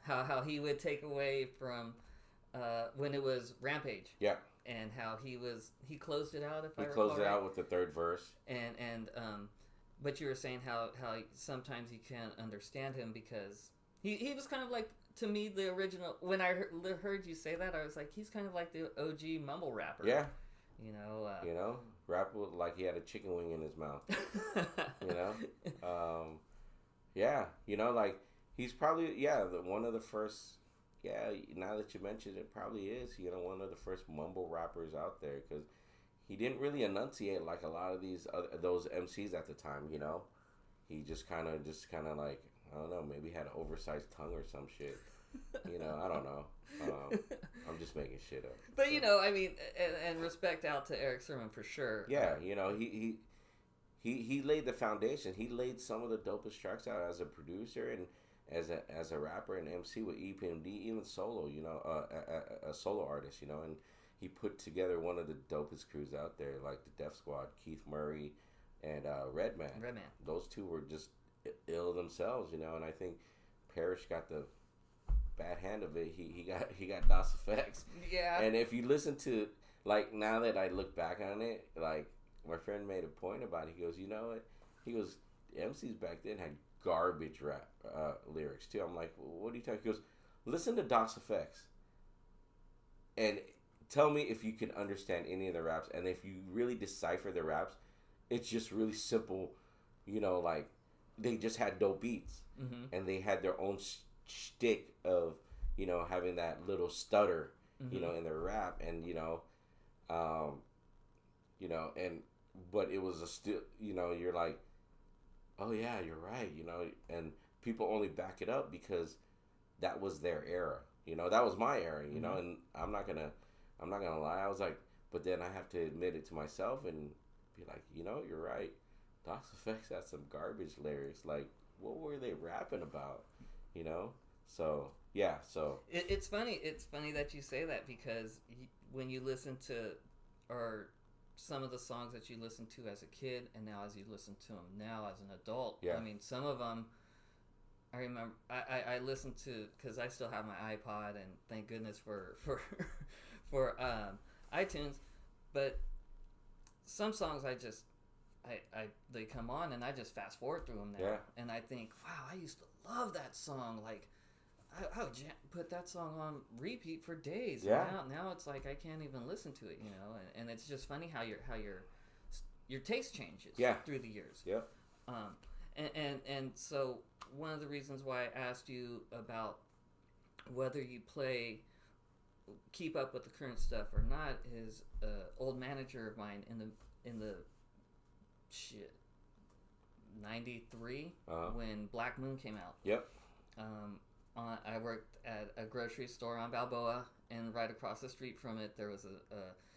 Speaker 1: how he would take away from when it was Rampage.
Speaker 2: Yeah.
Speaker 1: And how he closed it out.
Speaker 2: He closed it out with the third verse.
Speaker 1: And but you were saying how sometimes you can't understand him because he was kind of like, to me, the original. When I heard you say that, I was like, he's kind of like the OG mumble rapper.
Speaker 2: Yeah.
Speaker 1: You know.
Speaker 2: Rap like he had a chicken wing in his mouth. You know. Yeah. You know, like he's probably one of the first. Yeah. Now that you mentioned it, probably is. You know, one of the first mumble rappers out there because he didn't really enunciate like a lot of those MCs at the time. You know, he just kind of like. I don't know, maybe had an oversized tongue or some shit. You know, I don't know. I'm just making shit up.
Speaker 1: But, you know, I mean, and respect out to Eric Sermon for sure.
Speaker 2: Yeah, you know, he laid the foundation. He laid some of the dopest tracks out as a producer and as a rapper and MC with EPMD, even solo, you know, a solo artist, you know. And he put together one of the dopest crews out there, like the Def Squad, Keith Murray and Redman. Those two were just ill themselves, you know, and I think Parrish got the bad hand of it. He got DOS effects.
Speaker 1: Yeah.
Speaker 2: And if you listen to, like, now that I look back on it, like, my friend made a point about it. He goes, you know what? He goes, MCs back then had garbage rap lyrics too. I'm like, well, what are you talking? He goes, listen to DOS effects and tell me if you can understand any of the raps. And if you really decipher the raps, it's just really simple, you know, like, they just had dope beats, and they had their own shtick of, you know, having that little stutter, you know, in their rap, and but it was a still, you know, you're like, oh yeah, you're right, you know, and people only back it up because that was their era, you know, that was my era, you know, and I'm not gonna lie, I was like, but then I have to admit it to myself and be like, you know, you're right. DOS Effects had some garbage lyrics. Like, what were they rapping about? You know? So, yeah, so.
Speaker 1: It's funny. It's funny that you say that because when you listen to, or some of the songs that you listened to as a kid and now as you listen to them now as an adult,
Speaker 2: yeah.
Speaker 1: I mean, some of them, I remember, I listened to, because I still have my iPod and thank goodness for iTunes, but some songs they come on and I just fast forward through them now,
Speaker 2: yeah.
Speaker 1: and I think, wow, I used to love that song. Like, I would put that song on repeat for days.
Speaker 2: Yeah.
Speaker 1: Now it's like I can't even listen to it, you know. And it's just funny how your taste changes,
Speaker 2: yeah.
Speaker 1: through the years.
Speaker 2: Yeah.
Speaker 1: And so one of the reasons why I asked you about whether you keep up with the current stuff or not is an old manager of mine in the 93 when Black Moon came out.
Speaker 2: Yep.
Speaker 1: I worked at a grocery store on Balboa, and right across the street from it there was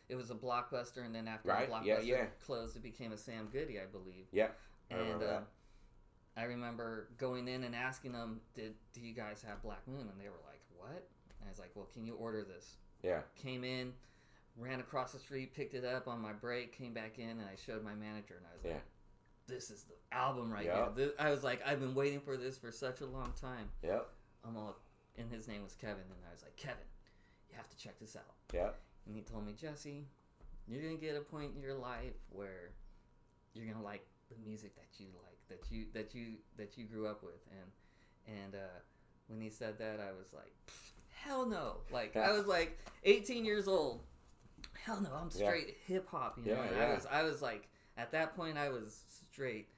Speaker 1: it was a Blockbuster, and then after the Blockbuster closed, it became a Sam Goody, I believe.
Speaker 2: Yeah.
Speaker 1: I remember going in and asking them, do you guys have Black Moon? And they were like, what? And I was like, well, can you order this?
Speaker 2: Yeah.
Speaker 1: Came in, ran across the street, picked it up on my break, came back in, and I showed my manager, and I was like, this is the album right
Speaker 2: Yep.
Speaker 1: here. I was like, I've been waiting for this for such a long time.
Speaker 2: Yep.
Speaker 1: And his name was Kevin, and I was like, Kevin, you have to check this out.
Speaker 2: Yep.
Speaker 1: And he told me, Jesse, you're gonna get a point in your life where you're gonna like the music that you like, that you grew up with. And when he said that, I was like, hell no. Like, I was like 18 years old. Hell no, I'm straight hip hop. You know, I was like, at that point, I was straight.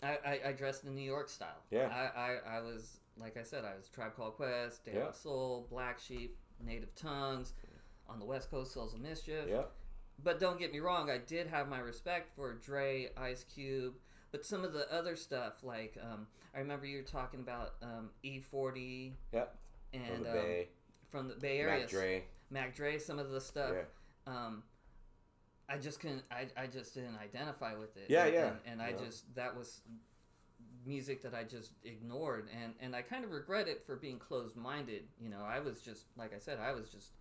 Speaker 1: I dressed in New York style.
Speaker 2: Yeah.
Speaker 1: I was, like I said, I was Tribe Called Quest, De La Soul, Black Sheep, Native Tongues. On the West Coast, Souls of Mischief.
Speaker 2: Yeah. But
Speaker 1: don't get me wrong, I did have my respect for Dre, Ice Cube, but some of the other stuff, like I remember you were talking about E40.
Speaker 2: Yep.
Speaker 1: And
Speaker 2: from
Speaker 1: the Bay Area.
Speaker 2: Mac
Speaker 1: Dre, some of the stuff. Yeah. I just couldn't. I just didn't identify with it.
Speaker 2: Yeah.
Speaker 1: And I just, that was music that I just ignored, and I kind of regret it for being closed-minded. You know, I was just, like I said, I was just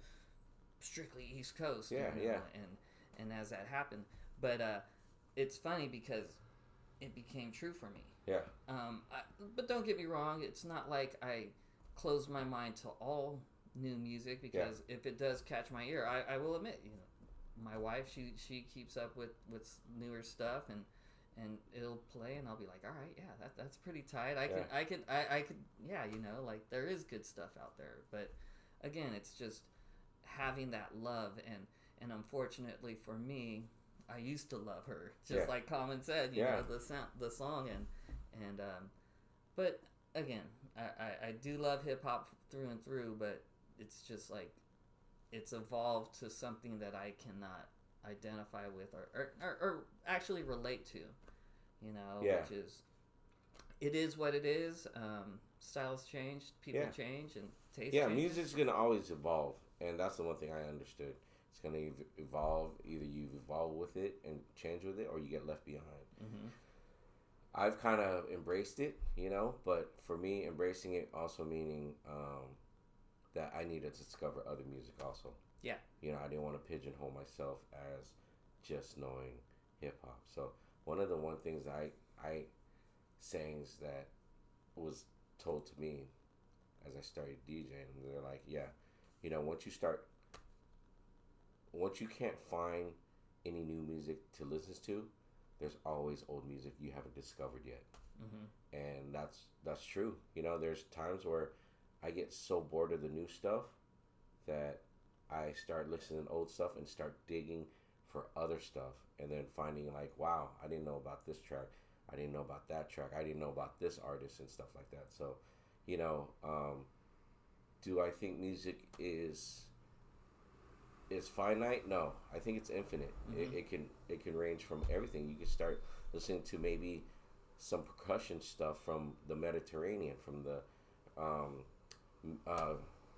Speaker 1: strictly East Coast.
Speaker 2: Yeah,
Speaker 1: you know, and as that happened, but it's funny because it became true for me.
Speaker 2: Yeah.
Speaker 1: But don't get me wrong, it's not like I closed my mind to all new music, because if it does catch my ear, I will admit, you know, my wife, she keeps up with newer stuff, and it'll play, and I'll be like, all right, yeah, that's pretty tight. I could, yeah, you know, like, there is good stuff out there, but again, it's just having that love, and unfortunately for me, I used to love her, just like Common said, you know, the song, and but again, I do love hip hop through and through, but it's just like, it's evolved to something that I cannot identify with or actually relate to, you know, which is, it is what it is. Styles changed, people change, and taste changes.
Speaker 2: Music's gonna always evolve, and that's the one thing I understood. It's gonna evolve. Either you evolve with it and change with it, or you get left behind. Mm-hmm. I've kind of embraced it, you know, but for me, embracing it also meaning that I needed to discover other music also. Yeah. You know, I didn't want to pigeonhole myself as just knowing hip hop. So one of the things I sayings that was told to me as I started DJing, they're like, yeah, you know, once you can't find any new music to listen to, there's always old music you haven't discovered yet. Mm-hmm. And that's true. You know, there's times where I get so bored of the new stuff that I start listening to old stuff and start digging for other stuff, and then finding like, wow, I didn't know about this track, I didn't know about that track, I didn't know about this artist and stuff like that. So, you know, do I think music is finite? No, I think it's infinite. Mm-hmm. It can range from everything. You can start listening to maybe some percussion stuff from the Mediterranean, from the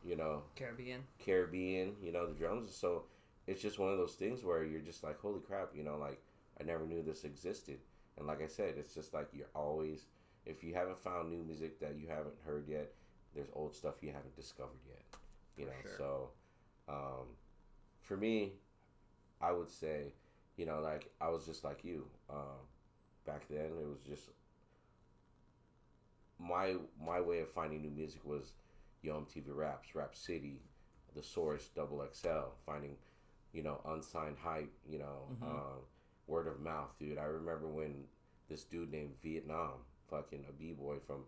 Speaker 2: you know, Caribbean, you know, the drums. So it's just one of those things where you're just like, holy crap, you know, like, I never knew this existed. And like I said, it's just like, you're always, if you haven't found new music that you haven't heard yet, there's old stuff you haven't discovered yet, you know. Sure. So for me, I would say, you know, like, I was just like you. Back then, it was just my way of finding new music was Yo MTV Raps, Rap City, The Source, Double XL, finding, you know, Unsigned Hype, you know, mm-hmm. Word of mouth, dude. I remember when this dude named Vietnam, fucking a b-boy from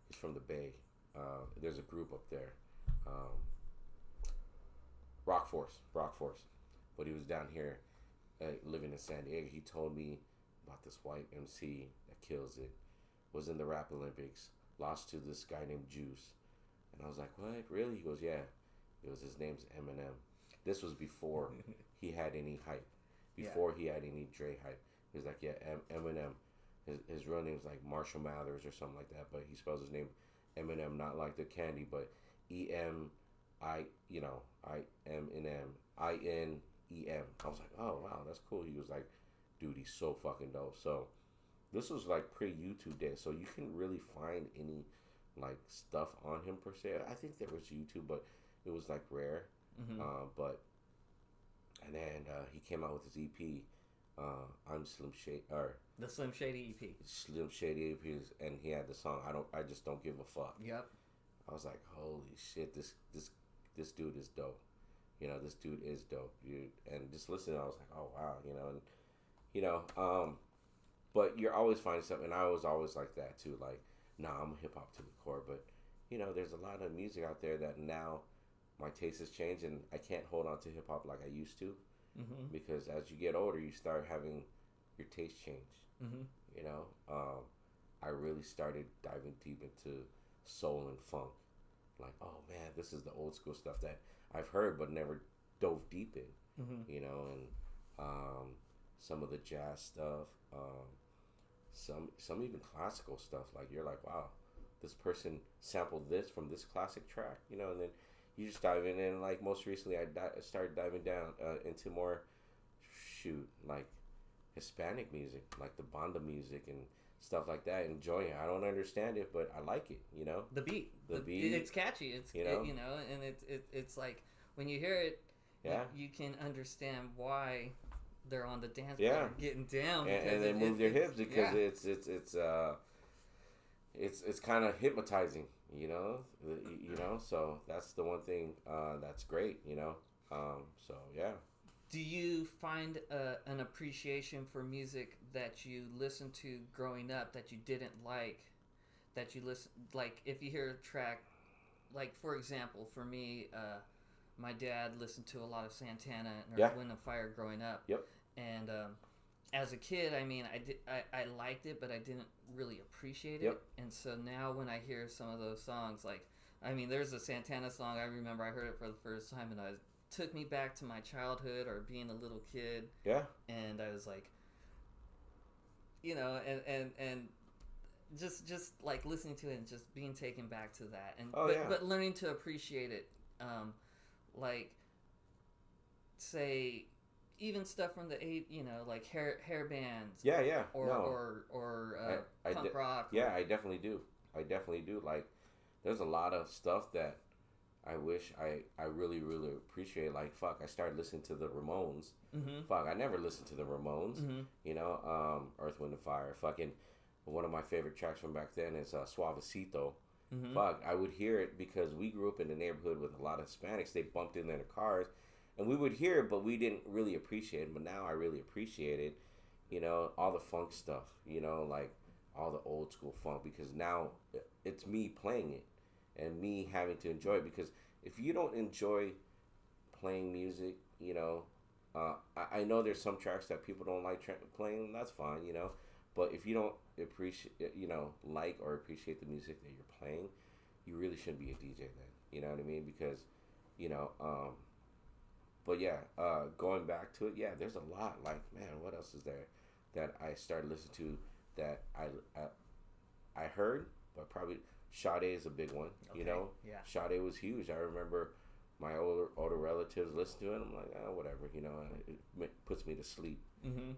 Speaker 2: he's from the Bay. There's a group up there, Rock Force. But he was down here, living in San Diego. He told me about this white MC that kills it, was in the Rap Olympics, lost to this guy named Juice. And I was like, what? Really? He goes, yeah. His name's Eminem. This was before he had any hype. Before he had any Dre hype. He was like, yeah, Eminem. His real name's like Marshall Mathers or something like that, but he spells his name Eminem, not like the candy, but E-M-I, you know, I-M-N-M, I-N-E-M. I was like, oh, wow, that's cool. He was like, dude, he's so fucking dope. So this was like pre-YouTube days, so you couldn't really find any like stuff on him per se. I think there was YouTube, but it was like rare. Mm-hmm. But And then he came out with his EP, I'm Slim Shady, or
Speaker 1: The Slim Shady EP.
Speaker 2: Slim Shady EP, and he had the song I just don't give a fuck.
Speaker 1: Yep.
Speaker 2: I was like, holy shit, this dude is dope. You know, this dude is dope, dude. And just listening, I was like, oh wow, you know, and you know, but you're always finding something. And I was always like that too. Like, nah, I'm a hip hop to the core, but you know, there's a lot of music out there that now my taste has changed, and I can't hold on to hip hop like I used to, because as you get older, you start having your taste change. You know, I really started diving deep into soul and funk. Like, oh man, this is the old school stuff that I've heard but never dove deep in. You know, and some of the jazz stuff, some even classical stuff. Like, you're like, wow, this person sampled this from this classic track. You know, and then you just dive in, and like most recently, I started diving down into more, like Hispanic music, like the banda music and stuff like that. Enjoying it. I don't understand it, but I like it. You know,
Speaker 1: the beat, it's catchy. It's and it's like when you hear it, you can understand why they're on the dance floor getting down,
Speaker 2: and they move their hips because it's kind of hypnotizing. You know, so that's the one thing that's great. You know, so yeah.
Speaker 1: Do you find an appreciation for music that you listened to growing up that you didn't like, that you listen, like if you hear a track, like for example, for me, my dad listened to a lot of Santana and Earth, Wind and Fire growing up.
Speaker 2: Yep.
Speaker 1: And as a kid, I mean, I liked it, but I didn't really appreciate it. And so now when I hear some of those songs, like, I mean, there's a Santana song, I remember I heard it for the first time, and it took me back to my childhood or being a little kid.
Speaker 2: Yeah.
Speaker 1: And I was like, you know, and just like listening to it and just being taken back to that. And but learning to appreciate it. Like, say, even stuff from the like hair bands. Or punk rock.
Speaker 2: Yeah, I definitely do. Like, there's a lot of stuff that I wish I really, really appreciate. Like, fuck, I started listening to the Ramones. Fuck, I never listened to the Ramones. You know, Earth, Wind and Fire. Fucking, one of my favorite tracks from back then is Suavecito. Fuck, I would hear it because we grew up in a neighborhood with a lot of Hispanics. They bumped in their cars. And we would hear it, but we didn't really appreciate it. But now I really appreciate it. You know, all the funk stuff. You know, like all the old school funk. Because now it's me playing it. And me having to enjoy it. Because if you don't enjoy playing music, you know, I know there's some tracks that people don't like playing. That's fine, you know. But if you don't appreciate, you know, like or appreciate the music that you're playing, you really shouldn't be a DJ then. You know what I mean? Because, you know, but yeah, going back to it, yeah, there's a lot. Like, man, what else is there that I started listening to that I heard, but probably Sade is a big one. Okay. You know, Sade was huge. I remember my older relatives listened to it. I'm like, whatever, you know, it puts me to sleep.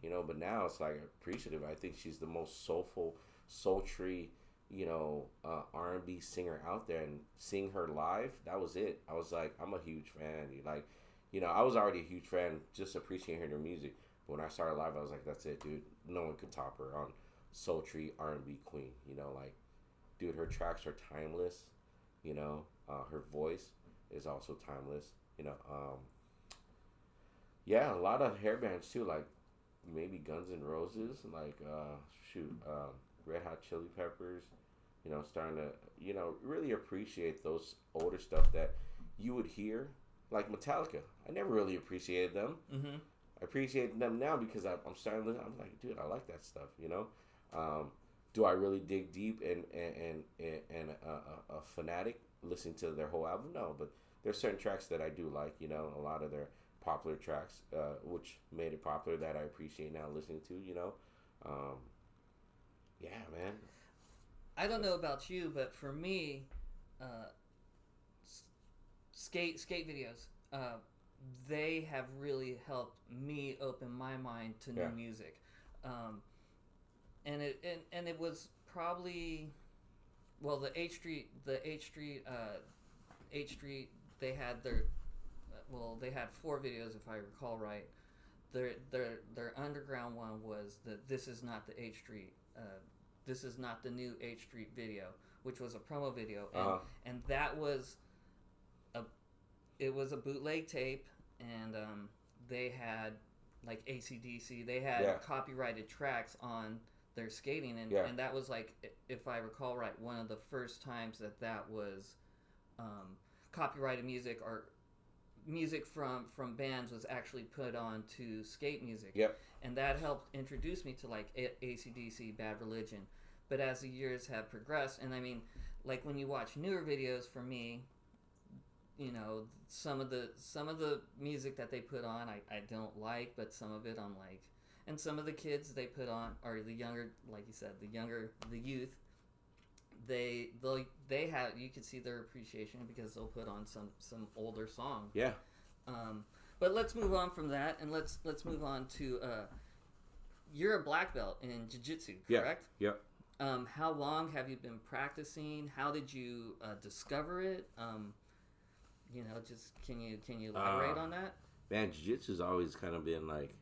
Speaker 2: You know, but now it's like appreciative. I think she's the most soulful, sultry, you know, R&B singer out there. And seeing her live, that was it. I was like, I'm a huge fan. Like, you know, I was already a huge fan, just appreciating her music. But when I started live, I was like, that's it, dude. No one could top her on sultry R&B queen. You know, like, dude, her tracks are timeless. You know, her voice is also timeless. You know, yeah, a lot of hair bands too, like maybe Guns N' Roses, like Red Hot Chili Peppers. You know, starting to, you know, really appreciate those older stuff that you would hear. Like Metallica, I never really appreciated them. I appreciate them now because I'm starting to listen. I'm like, dude, I like that stuff. You know, do I really dig deep and a fanatic listening to their whole album? No, but there's certain tracks that I do like. You know, a lot of their popular tracks, which made it popular, that I appreciate now listening to. You know, yeah, man.
Speaker 1: I don't know about you, but for me, skate videos, they have really helped me open my mind to new music, and it was probably, well, the H Street they had their well, they had 4 videos if I recall right. Their underground one was this is not the H Street. This is not the new H Street video, which was a promo video, and that was it was a bootleg tape, and they had like AC/DC. They had copyrighted tracks on their skating, and that was like, if I recall right, one of the first times that was copyrighted music or music from bands was actually put on to skate music.
Speaker 2: Yep.
Speaker 1: And that helped introduce me to like AC/DC, Bad Religion. But as the years have progressed, and I mean, like when you watch newer videos for me, you know, some of the music that they put on I don't like, but some of it I'm like, and some of the kids they put on, or the younger, like you said, the youth, they have, you can see their appreciation because they'll put on some older songs.
Speaker 2: Yeah.
Speaker 1: But let's move on from that, and let's move on to you're a black belt in jiu-jitsu, correct?
Speaker 2: Yeah.
Speaker 1: How long have you been practicing? How did you discover it? You know, just can you elaborate on that?
Speaker 2: Man, jiu-jitsu's always kind of been like,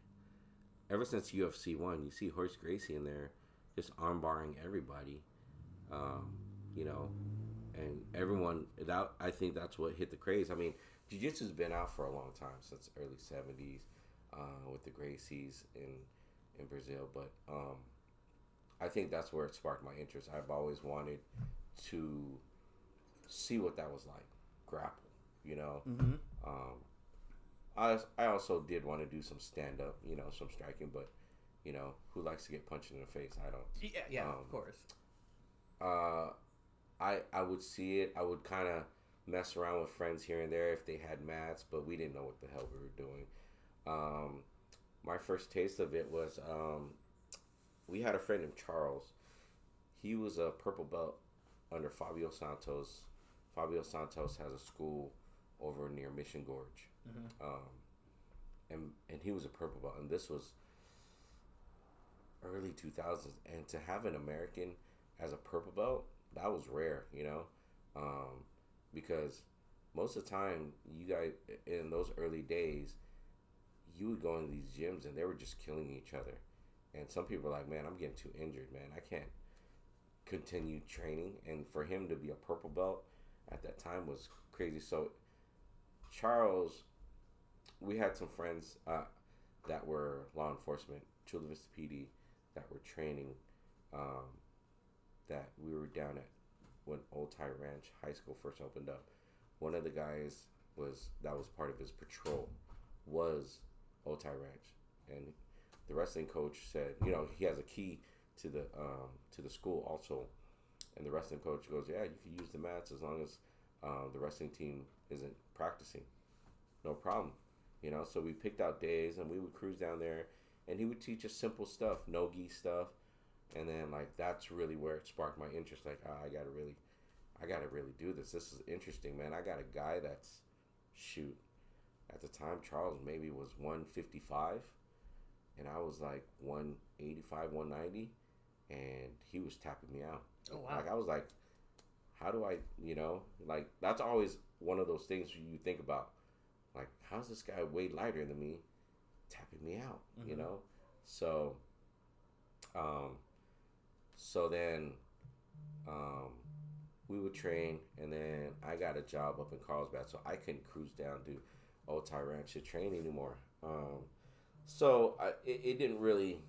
Speaker 2: ever since UFC 1, you see Horace Gracie in there just arm-barring everybody. You know, and everyone, I think that's what hit the craze. I mean, jiu-jitsu's been out for a long time, since the early 70s, with the Gracies in Brazil, but I think that's where it sparked my interest. I've always wanted to see what that was like, grapple, you know. I also did want to do some stand-up, you know, some striking, but, you know, who likes to get punched in the face? I don't.
Speaker 1: Yeah, of course.
Speaker 2: I would see it. I would kind of mess around with friends here and there if they had mats, but we didn't know what the hell we were doing. My first taste of it was, we had a friend named Charles. He was a purple belt under Fabio Santos. Fabio Santos has a school over near Mission Gorge. And he was a purple belt, and this was early 2000s, and to have an American as a purple belt, that was rare, you know, because most of the time, you guys, in those early days, you would go into these gyms and they were just killing each other, and some people are like, man, I'm getting too injured, man, I can't continue training. And for him to be a purple belt at that time was crazy. So Charles, we had some friends that were law enforcement, Chula Vista PD, that were training, that we were down at when Old Thai Ranch High School first opened up. One of the guys that was part of his patrol was Old Thai Ranch, and the wrestling coach said, you know, he has a key to the school also, and the wrestling coach goes, yeah, you can use the mats as long as the wrestling team isn't practicing, no problem, you know. So we picked out days and we would cruise down there, and he would teach us simple stuff, no-gi stuff. And then, like, that's really where it sparked my interest. Like, I gotta really do this. This is interesting, man. I got a guy that's, shoot, at the time, Charles maybe was 155, and I was like 185, 190, and he was tapping me out.
Speaker 1: Oh, wow.
Speaker 2: Like, I was like, how do I, you know, like, that's always one of those things you think about. Like, how's this guy way lighter than me tapping me out, you know? So, then we would train, and then I got a job up in Carlsbad, so I couldn't cruise down to Old Thai Ranch to train anymore. So it didn't really,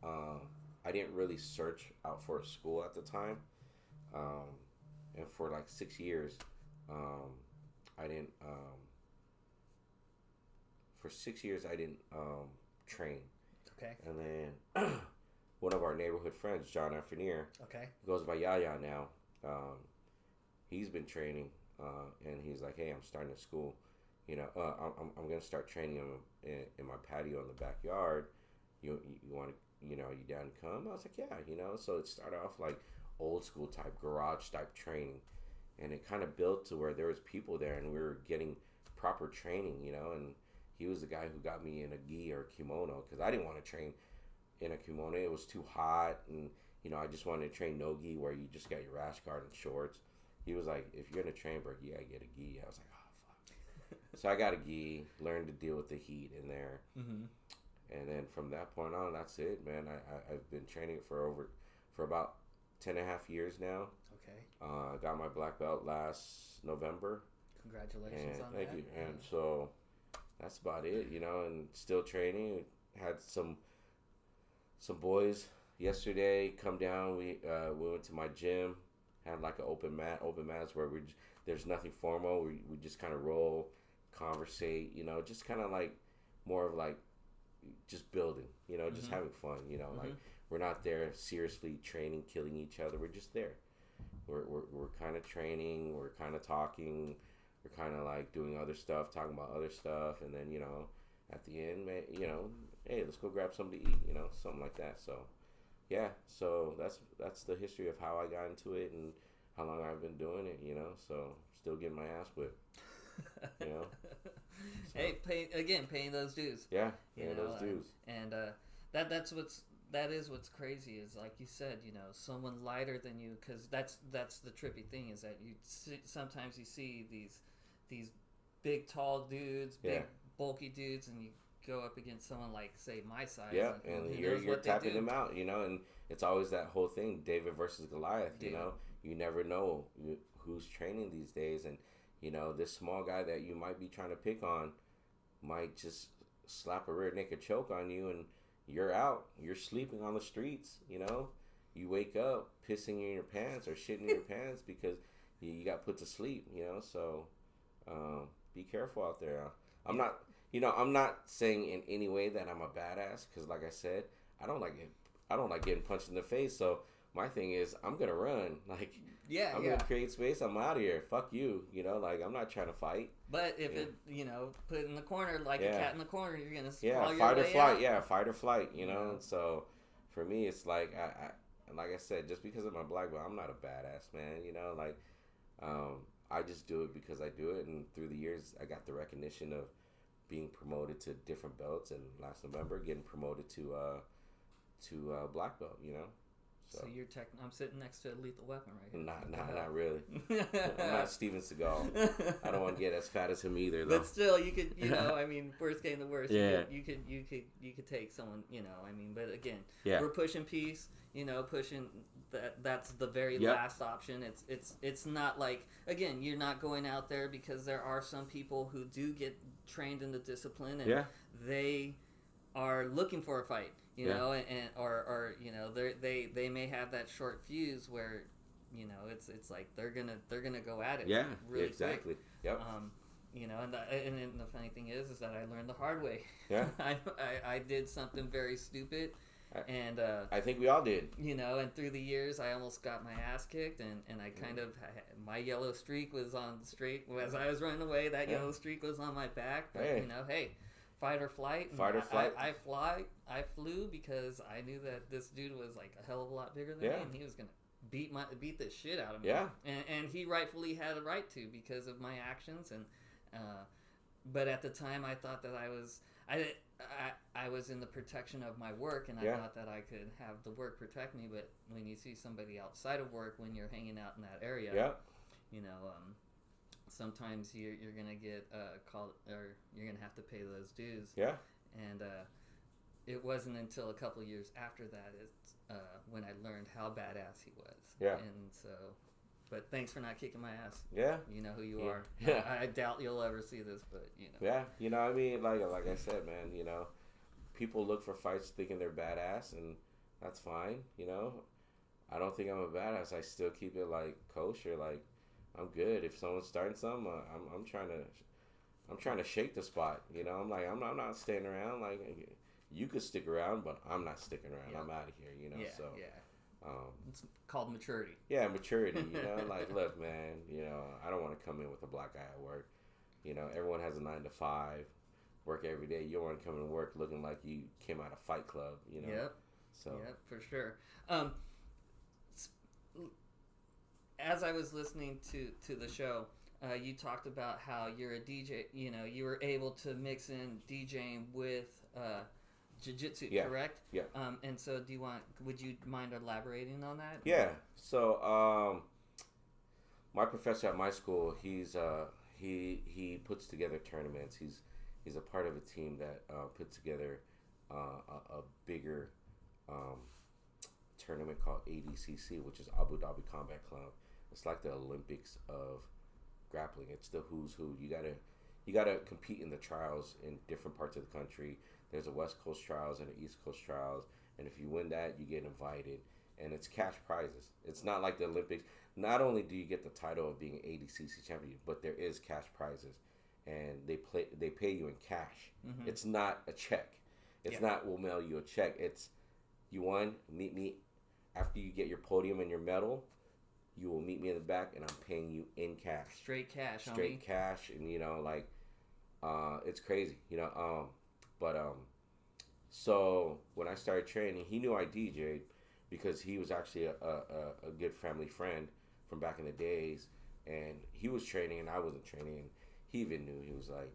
Speaker 2: I didn't really search out for a school at the time. And for like 6 years, I didn't, for 6 years, I didn't train.
Speaker 1: Okay.
Speaker 2: And then one of our neighborhood friends, John Afrenier, goes by Yaya now. He's been training, and he's like, hey, I'm starting a school. You know, I'm going to start training in my patio in the backyard. You want to, you know, you down to come? I was like, yeah, you know. So it started off like old school type, garage type training. And it kind of built to where there was people there and we were getting proper training, you know. And he was the guy who got me in a gi or a kimono, because I didn't want to train in a kimono. It was too hot, and, you know, I just wanted to train no gi where you just got your rash guard and shorts. He was like, if you're going to train, bro, you got to get a gi. I was like, oh, fuck. So I got a gi, learned to deal with the heat in there.
Speaker 1: Mm-hmm.
Speaker 2: And then from that point on, that's it, man. I've been training for about 10 and a half years now.
Speaker 1: Okay.
Speaker 2: I got my black belt last November.
Speaker 1: Congratulations on
Speaker 2: thank
Speaker 1: that.
Speaker 2: you. And so that's about it, and still training. Had some boys yesterday come down. We went to my gym, had like an open mats where there's nothing formal. We just kind of roll, conversate, just kind of like more of like just building, just having fun, like we're not there seriously training, killing each other. We're just there. We're kind of training, we're kind of talking, we're kind of like doing other stuff, talking about other stuff, and then at the end, hey, let's go grab something to eat, something like that. So yeah, so that's the history of how I got into it and how long I've been doing it, so still getting my ass whipped. So.
Speaker 1: Hey, paying those dues.
Speaker 2: Yeah, paying those dues.
Speaker 1: And that is what's crazy is, like you said, someone lighter than you, because that's the trippy thing is that sometimes you see these big tall dudes, big bulky dudes, and you go up against someone like, say, my size.
Speaker 2: Yeah, and you're tapping them out, and it's always that whole thing, David versus Goliath. Dude. You never know who's training these days, and this small guy that you might be trying to pick on might just slap a rear naked choke on you, and you're out. You're sleeping on the streets. You wake up pissing in your pants or shitting in your pants because you got put to sleep. So be careful out there. I'm not saying in any way that I'm a badass, because like I said, I don't like getting punched in the face. So my thing is, I'm gonna run. Like, I'm gonna create space. I'm out of here. Fuck you. Like, I'm not trying to fight.
Speaker 1: But if it, put it in the corner like a cat in the corner, you're gonna
Speaker 2: fight or flight. Out. Yeah, fight or flight. So for me, it's like like I said, just because of my black belt, I'm not a badass, man. I just do it because I do it, and through the years, I got the recognition of being promoted to different belts, and last November, getting promoted to black belt.
Speaker 1: So you're I'm sitting next to a lethal weapon right here.
Speaker 2: Not really. I'm not Steven Seagal. I don't want to get as fat as him either, though.
Speaker 1: But still, you could, worst came to worst.
Speaker 2: Yeah.
Speaker 1: You could take someone, but again,
Speaker 2: yeah.
Speaker 1: We're pushing peace, pushing that's the very last option. It's not like, again, you're not going out there, because there are some people who do get trained in the discipline, and they are looking for a fight. Or they may have that short fuse where, it's like they're gonna go at it.
Speaker 2: Yeah,
Speaker 1: really
Speaker 2: exactly.
Speaker 1: Quick.
Speaker 2: Yep.
Speaker 1: And the funny thing is that I learned the hard way.
Speaker 2: Yeah.
Speaker 1: I did something very stupid, and
Speaker 2: I think we all did.
Speaker 1: And through the years, I almost got my ass kicked, and I kind of my yellow streak was on straight as I was running away. That yellow streak was on my back. But, hey. Fight or flight. I flew because I knew that this dude was like a hell of a lot bigger than me, and he was gonna beat the shit out of me.
Speaker 2: Yeah.
Speaker 1: And he rightfully had a right to, because of my actions. And but at the time, I thought that I was in the protection of my work, and I thought that I could have the work protect me. But when you see somebody outside of work, when you're hanging out in that area, sometimes you're gonna get called, or you're gonna have to pay those dues.
Speaker 2: Yeah.
Speaker 1: And it wasn't until a couple years after that when I learned how badass he was.
Speaker 2: Yeah.
Speaker 1: And so, but thanks for not kicking my ass.
Speaker 2: Yeah.
Speaker 1: You know who you are.
Speaker 2: Yeah.
Speaker 1: I doubt you'll ever see this, but
Speaker 2: Yeah. Like I said, man. People look for fights thinking they're badass, and that's fine. I don't think I'm a badass. I still keep it like kosher. Like, I'm good. If someone's starting something, I'm trying to shake the spot. I'm like, I'm not staying around. Like, you could stick around, but I'm not sticking around. I'm out of here. It's
Speaker 1: called maturity.
Speaker 2: Yeah, maturity. Like, look, man. I don't want to come in with a black eye at work. Everyone has a 9 to 5, work every day. You don't want to come in and work looking like you came out of Fight Club.
Speaker 1: Yep.
Speaker 2: So.
Speaker 1: Yep, for sure. As I was listening to the show, you talked about how you're a DJ. You were able to mix in DJing with jiu-jitsu, correct?
Speaker 2: Yeah.
Speaker 1: And so, would you mind elaborating on that?
Speaker 2: Yeah. So, my professor at my school, he's he puts together tournaments. He's a part of a team that puts together a bigger tournament called ADCC, which is Abu Dhabi Combat Club. It's like the Olympics of grappling. It's the who's who. You gotta compete in the trials in different parts of the country. There's a West Coast trials and an East Coast trials, and if you win that, you get invited, and it's cash prizes. It's not like the Olympics. Not only do you get the title of being ADCC champion, but there is cash prizes, and they pay you in cash. Mm-hmm. It's not a check. It's not we'll mail you a check. It's you won. Meet me after you get your podium and your medal. You will meet me in the back, and I'm paying you in cash.
Speaker 1: Straight cash,
Speaker 2: Straight cash, and it's crazy, so when I started training, he knew I DJ'd because he was actually a good family friend from back in the days, and he was training and I wasn't training, and he even knew. He was like,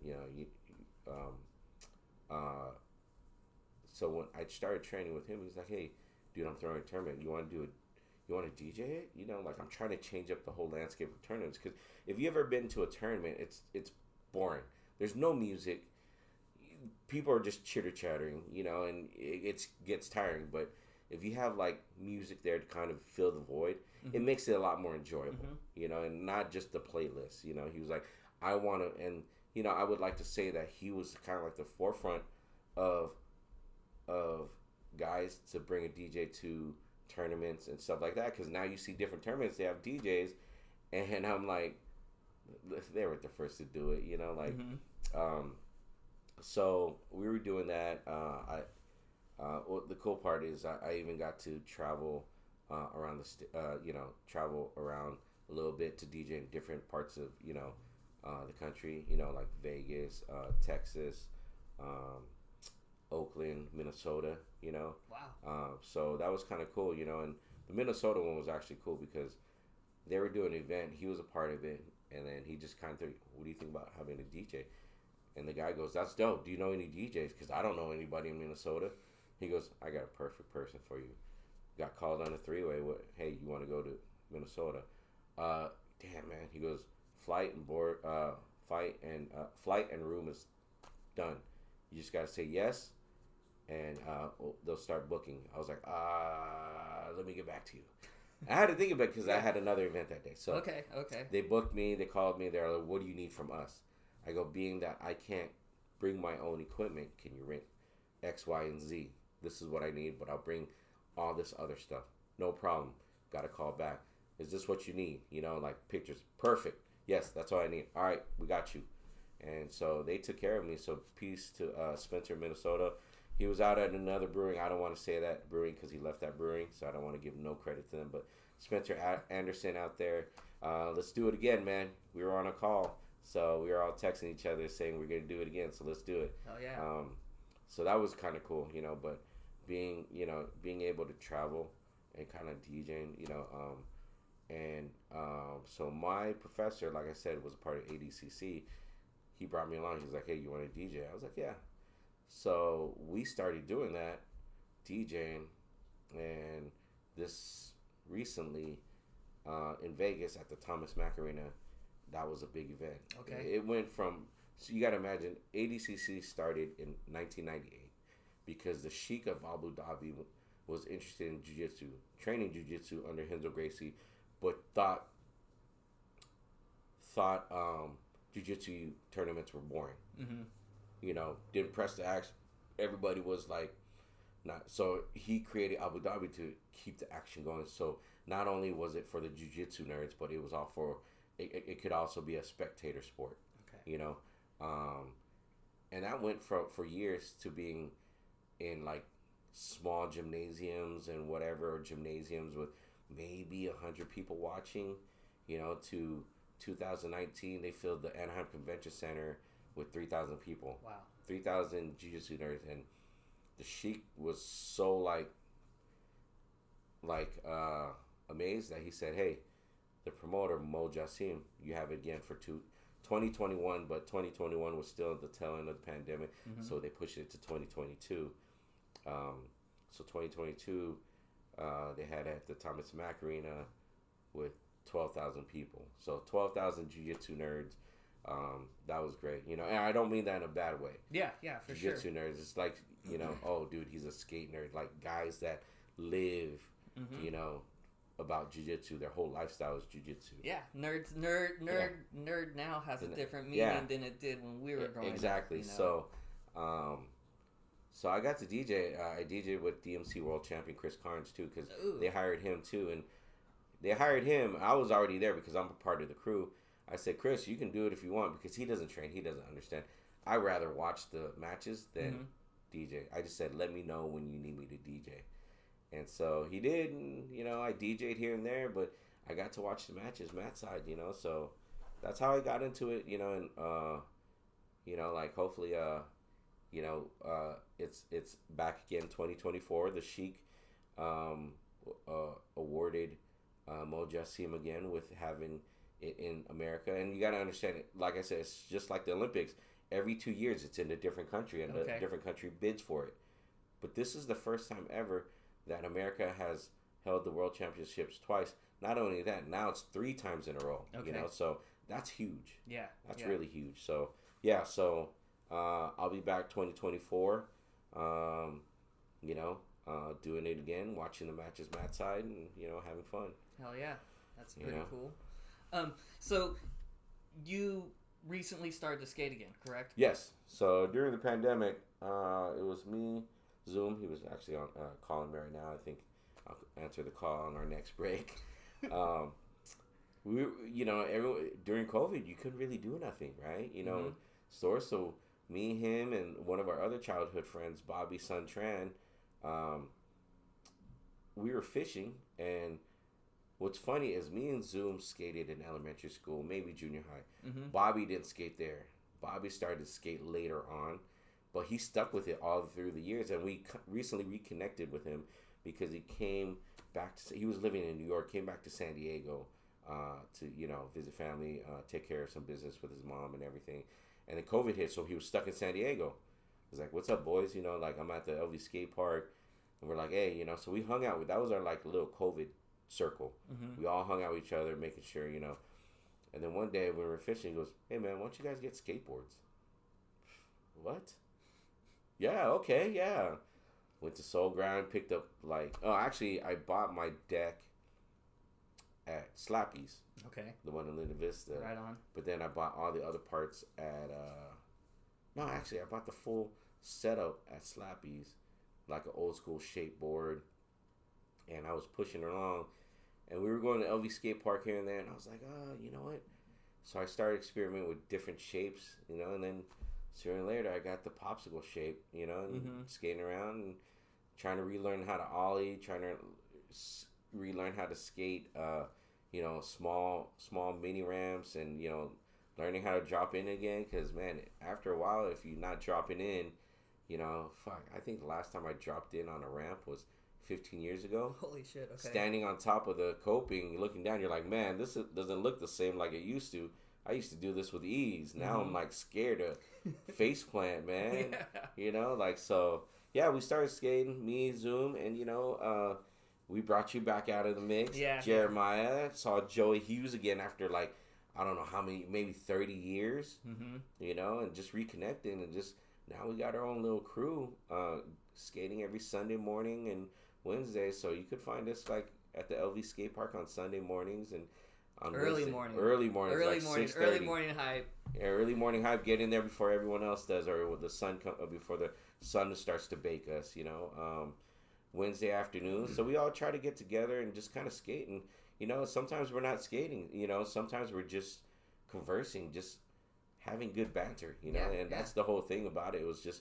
Speaker 2: so when I started training with him, he was like, hey, dude, I'm throwing a tournament. You want to do it? You want to DJ it? I'm trying to change up the whole landscape of tournaments, because if you ever been to a tournament, it's boring. There's no music. People are just chitter-chattering, and it gets tiring. But if you have, music there to kind of fill the void, mm-hmm. it makes it a lot more enjoyable, mm-hmm. And not just the playlist. He was like, I want to, and, I would like to say that he was kind of like the forefront of guys to bring a DJ to tournaments and stuff like that, because now you see different tournaments, they have DJs, and I'm like, they were the first to do it, mm-hmm. So we were doing that. The cool part is I even got to travel around travel around a little bit to DJ in different parts of the country, like Vegas, Texas, Oakland, Minnesota,
Speaker 1: Wow.
Speaker 2: So that was kind of cool, and the Minnesota one was actually cool because they were doing an event. He was a part of it, and then he just kind of, what do you think about having a DJ? And the guy goes, that's dope. Do you know any DJs? Because I don't know anybody in Minnesota. He goes, I got a perfect person for you. Got called on a three-way. Hey, you want to go to Minnesota? Damn, man. He goes, flight and room is done. You just got to say yes, and they'll start booking. I was like, let me get back to you. I had to think about it because I had another event that day. So
Speaker 1: okay.
Speaker 2: They booked me. They called me. They're like, what do you need from us? I go, being that I can't bring my own equipment, can you rent X, Y, and Z? This is what I need, but I'll bring all this other stuff. No problem. Got to call back. Is this what you need? Pictures. Perfect. Yes, that's all I need. All right, we got you. And so they took care of me. So peace to Spencer, Minnesota. He was out at another brewing. I don't want to say that brewing because he left that brewing, so I don't want to give no credit to them. But Spencer Anderson out there, let's do it again, man. We were on a call. So we were all texting each other saying we're going to do it again, so let's do it.
Speaker 1: Oh, yeah.
Speaker 2: So that was kind of cool, but being able to travel and kind of DJing, so my professor, like I said, was a part of ADCC. He brought me along. He was like, hey, you want to DJ? I was like, yeah. So we started doing that, DJing, and this recently in Vegas at the Thomas Mack Arena, that was a big event.
Speaker 1: Okay.
Speaker 2: It went from, so you got to imagine, ADCC started in 1998 because the Sheikh of Abu Dhabi was interested in jiu-jitsu, training jiu-jitsu under Renzo Gracie, but thought jiu-jitsu tournaments were boring. Mm-hmm. Didn't press the action. Everybody was like, not. So he created Abu Dhabi to keep the action going. So not only was it for the jiu-jitsu nerds, but it was all for, it could also be a spectator sport.
Speaker 1: Okay.
Speaker 2: And that went for years to being in small gymnasiums and whatever, gymnasiums with maybe 100 people watching, to 2019, they filled the Anaheim Convention Center with 3,000 people.
Speaker 1: Wow.
Speaker 2: 3,000 jiu-jitsu nerds, and the Sheik was so amazed that he said, hey, the promoter, Mo Jassim, you have it again for 2021, but 2021 was still at the tail end of the pandemic, mm-hmm. so they pushed it to 2022. So 2022, they had at the Thomas Mack Arena with 12,000 people. So 12,000 jiu-jitsu nerds That was great, you know, and I don't mean that in a bad way.
Speaker 1: Yeah, for sure.
Speaker 2: Jiu-jitsu nerds, it's like, you know, oh, dude, he's a skate nerd. Like, guys that live, you know, about jiu-jitsu, their whole lifestyle is jiu-jitsu.
Speaker 1: Yeah, nerd now has a different meaning than it did when we were growing
Speaker 2: exactly.
Speaker 1: up. Exactly. You
Speaker 2: know? So I got to DJ. I DJed with DMC World Champion Chris Carnes too, because they hired him too, and they hired him. I was already there because I'm a part of the crew. I said, Chris, you can do it if you want, because he doesn't train. He doesn't understand. I rather watch the matches than DJ. I just said, let me know when you need me to DJ. And so he did, and, you know, I DJ'd here and there, but I got to watch the matches, Matt's side, you know, so that's how I got into it, you know, and, you know, like, hopefully, you know, it's back again 2024. The Sheik awarded Mo Jassim again with having it in America, and you got to understand it. Like I said, it's just like the Olympics. Every 2 years, it's in a different country, and a different country bids for it. But this is the first time ever that America has held the World Championships twice. Not only that, now it's 3 times in a row. You know, so that's huge.
Speaker 1: Yeah,
Speaker 2: that's really huge. So yeah, so I'll be back 2024. You know, doing it again, watching the matches Matt's side, and, you know, having fun.
Speaker 1: Hell yeah, that's pretty cool. So you recently started to skate again, correct?
Speaker 2: Yes. So during the pandemic, it was me, Zoom. He was actually on calling me right now. I think I'll answer the call on our next break. We, you know, during COVID, you couldn't really do nothing, right? You know, stores. So me, him, and one of our other childhood friends, Bobby Sun Tran, we were fishing, and what's funny is me and Zoom skated in elementary school, maybe junior high. Bobby didn't skate there. Bobby started to skate later on, but he stuck with it all through the years. And we recently reconnected with him because he came back he was living in New York, came back to San Diego to, you know, visit family, take care of some business with his mom and everything. And then COVID hit, so he was stuck in San Diego. I was like, what's up, boys? You know, like, I'm at the LV skate park, and we're like, hey, you know, so we hung out. That was our, like, little COVID circle. We all hung out with each other, making sure, you know. And then one day when we were fishing, he goes, hey, man, why don't you guys get skateboards? What? Yeah, okay, yeah. Went to Soul Ground, picked up, like, actually, I bought my deck at Slappy's.
Speaker 1: Okay. The
Speaker 2: one in Linda Vista.
Speaker 1: Right on.
Speaker 2: But then I bought all the other parts at, no, actually, I bought the full setup at Slappy's, like an old school shape board. And I was pushing along, and we were going to LV skate park here and there, and I was like, you know what? So I started experimenting with different shapes, you know, and then sooner or later I got the popsicle shape, you know, and skating around and trying to relearn how to ollie, trying to relearn how to skate, you know, small mini ramps, and, you know, learning how to drop in again, because, man, after a while, if you're not dropping in, you know, I think the last time I dropped in on a ramp was 15 years ago.
Speaker 1: Holy shit, okay.
Speaker 2: Standing on top of the coping, looking down, you're like, man, doesn't look the same like it used to. I used to do this with ease. Now I'm, like, scared to face plant, man. You know, like, so, yeah, we started skating, me, Zoom, and, you know, we brought you back out of the mix.
Speaker 1: Yeah.
Speaker 2: Jeremiah. Saw Joey Hughes again after, like, I don't know how many, maybe 30 years, you know, and just reconnecting, and just, now we got our own little crew, skating every Sunday morning and Wednesday. So you could find us, like, at the LV skate park on Sunday mornings, and on
Speaker 1: early
Speaker 2: Wednesday,
Speaker 1: morning,
Speaker 2: early morning,
Speaker 1: hype.
Speaker 2: Yeah, early morning hype. Get in there before everyone else does, or with the sun before the sun starts to bake us. You know, Wednesday afternoon. So we all try to get together and just kind of skate. And, you know, sometimes we're not skating. You know, sometimes we're just conversing, just having good banter. You know, and that's the whole thing about it. It was just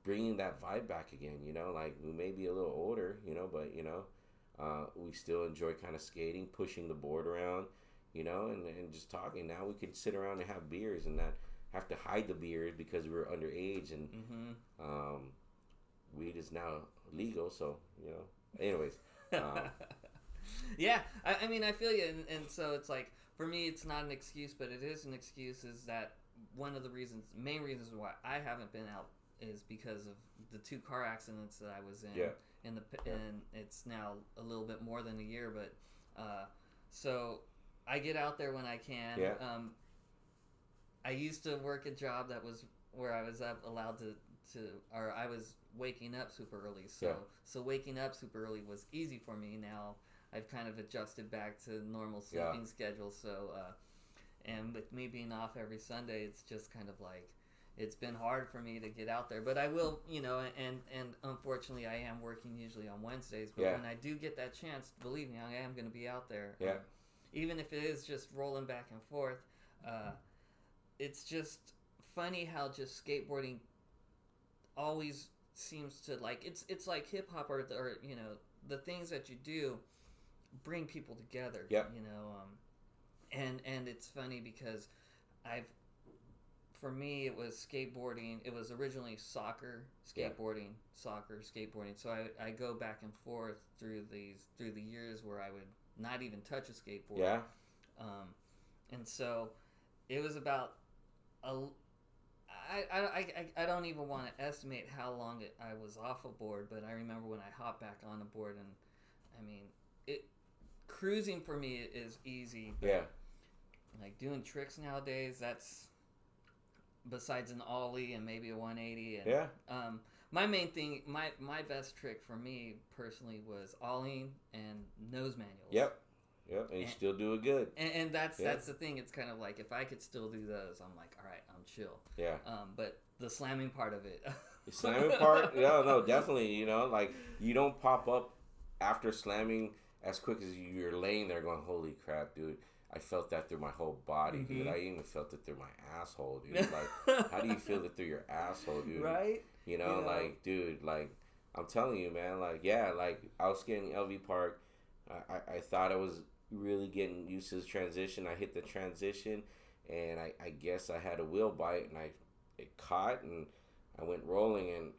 Speaker 2: bringing that vibe back again. You know, like, we may be a little older, you know, but, you know, we still enjoy kind of skating, pushing the board around, you know, and just talking. Now we can sit around and have beers and not have to hide the beers because we're underage, and weed is now legal, so, you know. Anyways.
Speaker 1: Yeah, I mean, I feel you, and so it's like, for me, it's not an excuse, but it is an excuse, is that one of the main reasons why I haven't been out is because of the 2 car accidents that I was in.
Speaker 2: Yeah.
Speaker 1: And it's now a little bit more than a year, but so I get out there when I can.
Speaker 2: Yeah.
Speaker 1: I used to work a job that was where I was allowed to or I was waking up super early. So waking up super early was easy for me. Now I've kind of adjusted back to normal sleeping schedule. So and with me being off every Sunday, it's just kind of like it's been hard for me to get out there. But I will, and unfortunately I am working usually on Wednesdays. But when I do get that chance, believe me, I am going to be out there.
Speaker 2: Yeah.
Speaker 1: Even if it is just rolling back and forth, it's just funny how just skateboarding always seems to it's like hip hop or the things that you do bring people together.
Speaker 2: Yeah.
Speaker 1: And it's funny because for me it was skateboarding. It was originally skateboarding. So I go back and forth through the years where I would not even touch a skateboard.
Speaker 2: Yeah.
Speaker 1: And so it was about I don't even want to estimate how long I was off a board, but I remember when I hopped back on the board, and I mean, cruising for me is easy.
Speaker 2: Yeah.
Speaker 1: Like doing tricks nowadays, that's besides an ollie and maybe a 180. And,
Speaker 2: yeah.
Speaker 1: My main thing, my best trick for me personally was ollieing and nose manuals.
Speaker 2: Yep. Yep, and you still do it good.
Speaker 1: And that's the thing. It's kind of like if I could still do those, I'm like, all right, I'm chill.
Speaker 2: Yeah.
Speaker 1: But the slamming part of it.
Speaker 2: The slamming part? No, definitely. You don't pop up after slamming as quick as you're laying there going, holy crap, dude. I felt that through my whole body, dude. I even felt it through my asshole, dude. Like, how do you feel it through your asshole, dude?
Speaker 1: Right?
Speaker 2: Like, dude, like, I'm telling you, man, like, yeah, like, I was skating LV Park. I thought I was really getting used to this transition. I hit the transition, and I guess I had a wheel bite, and it caught, and I went rolling, and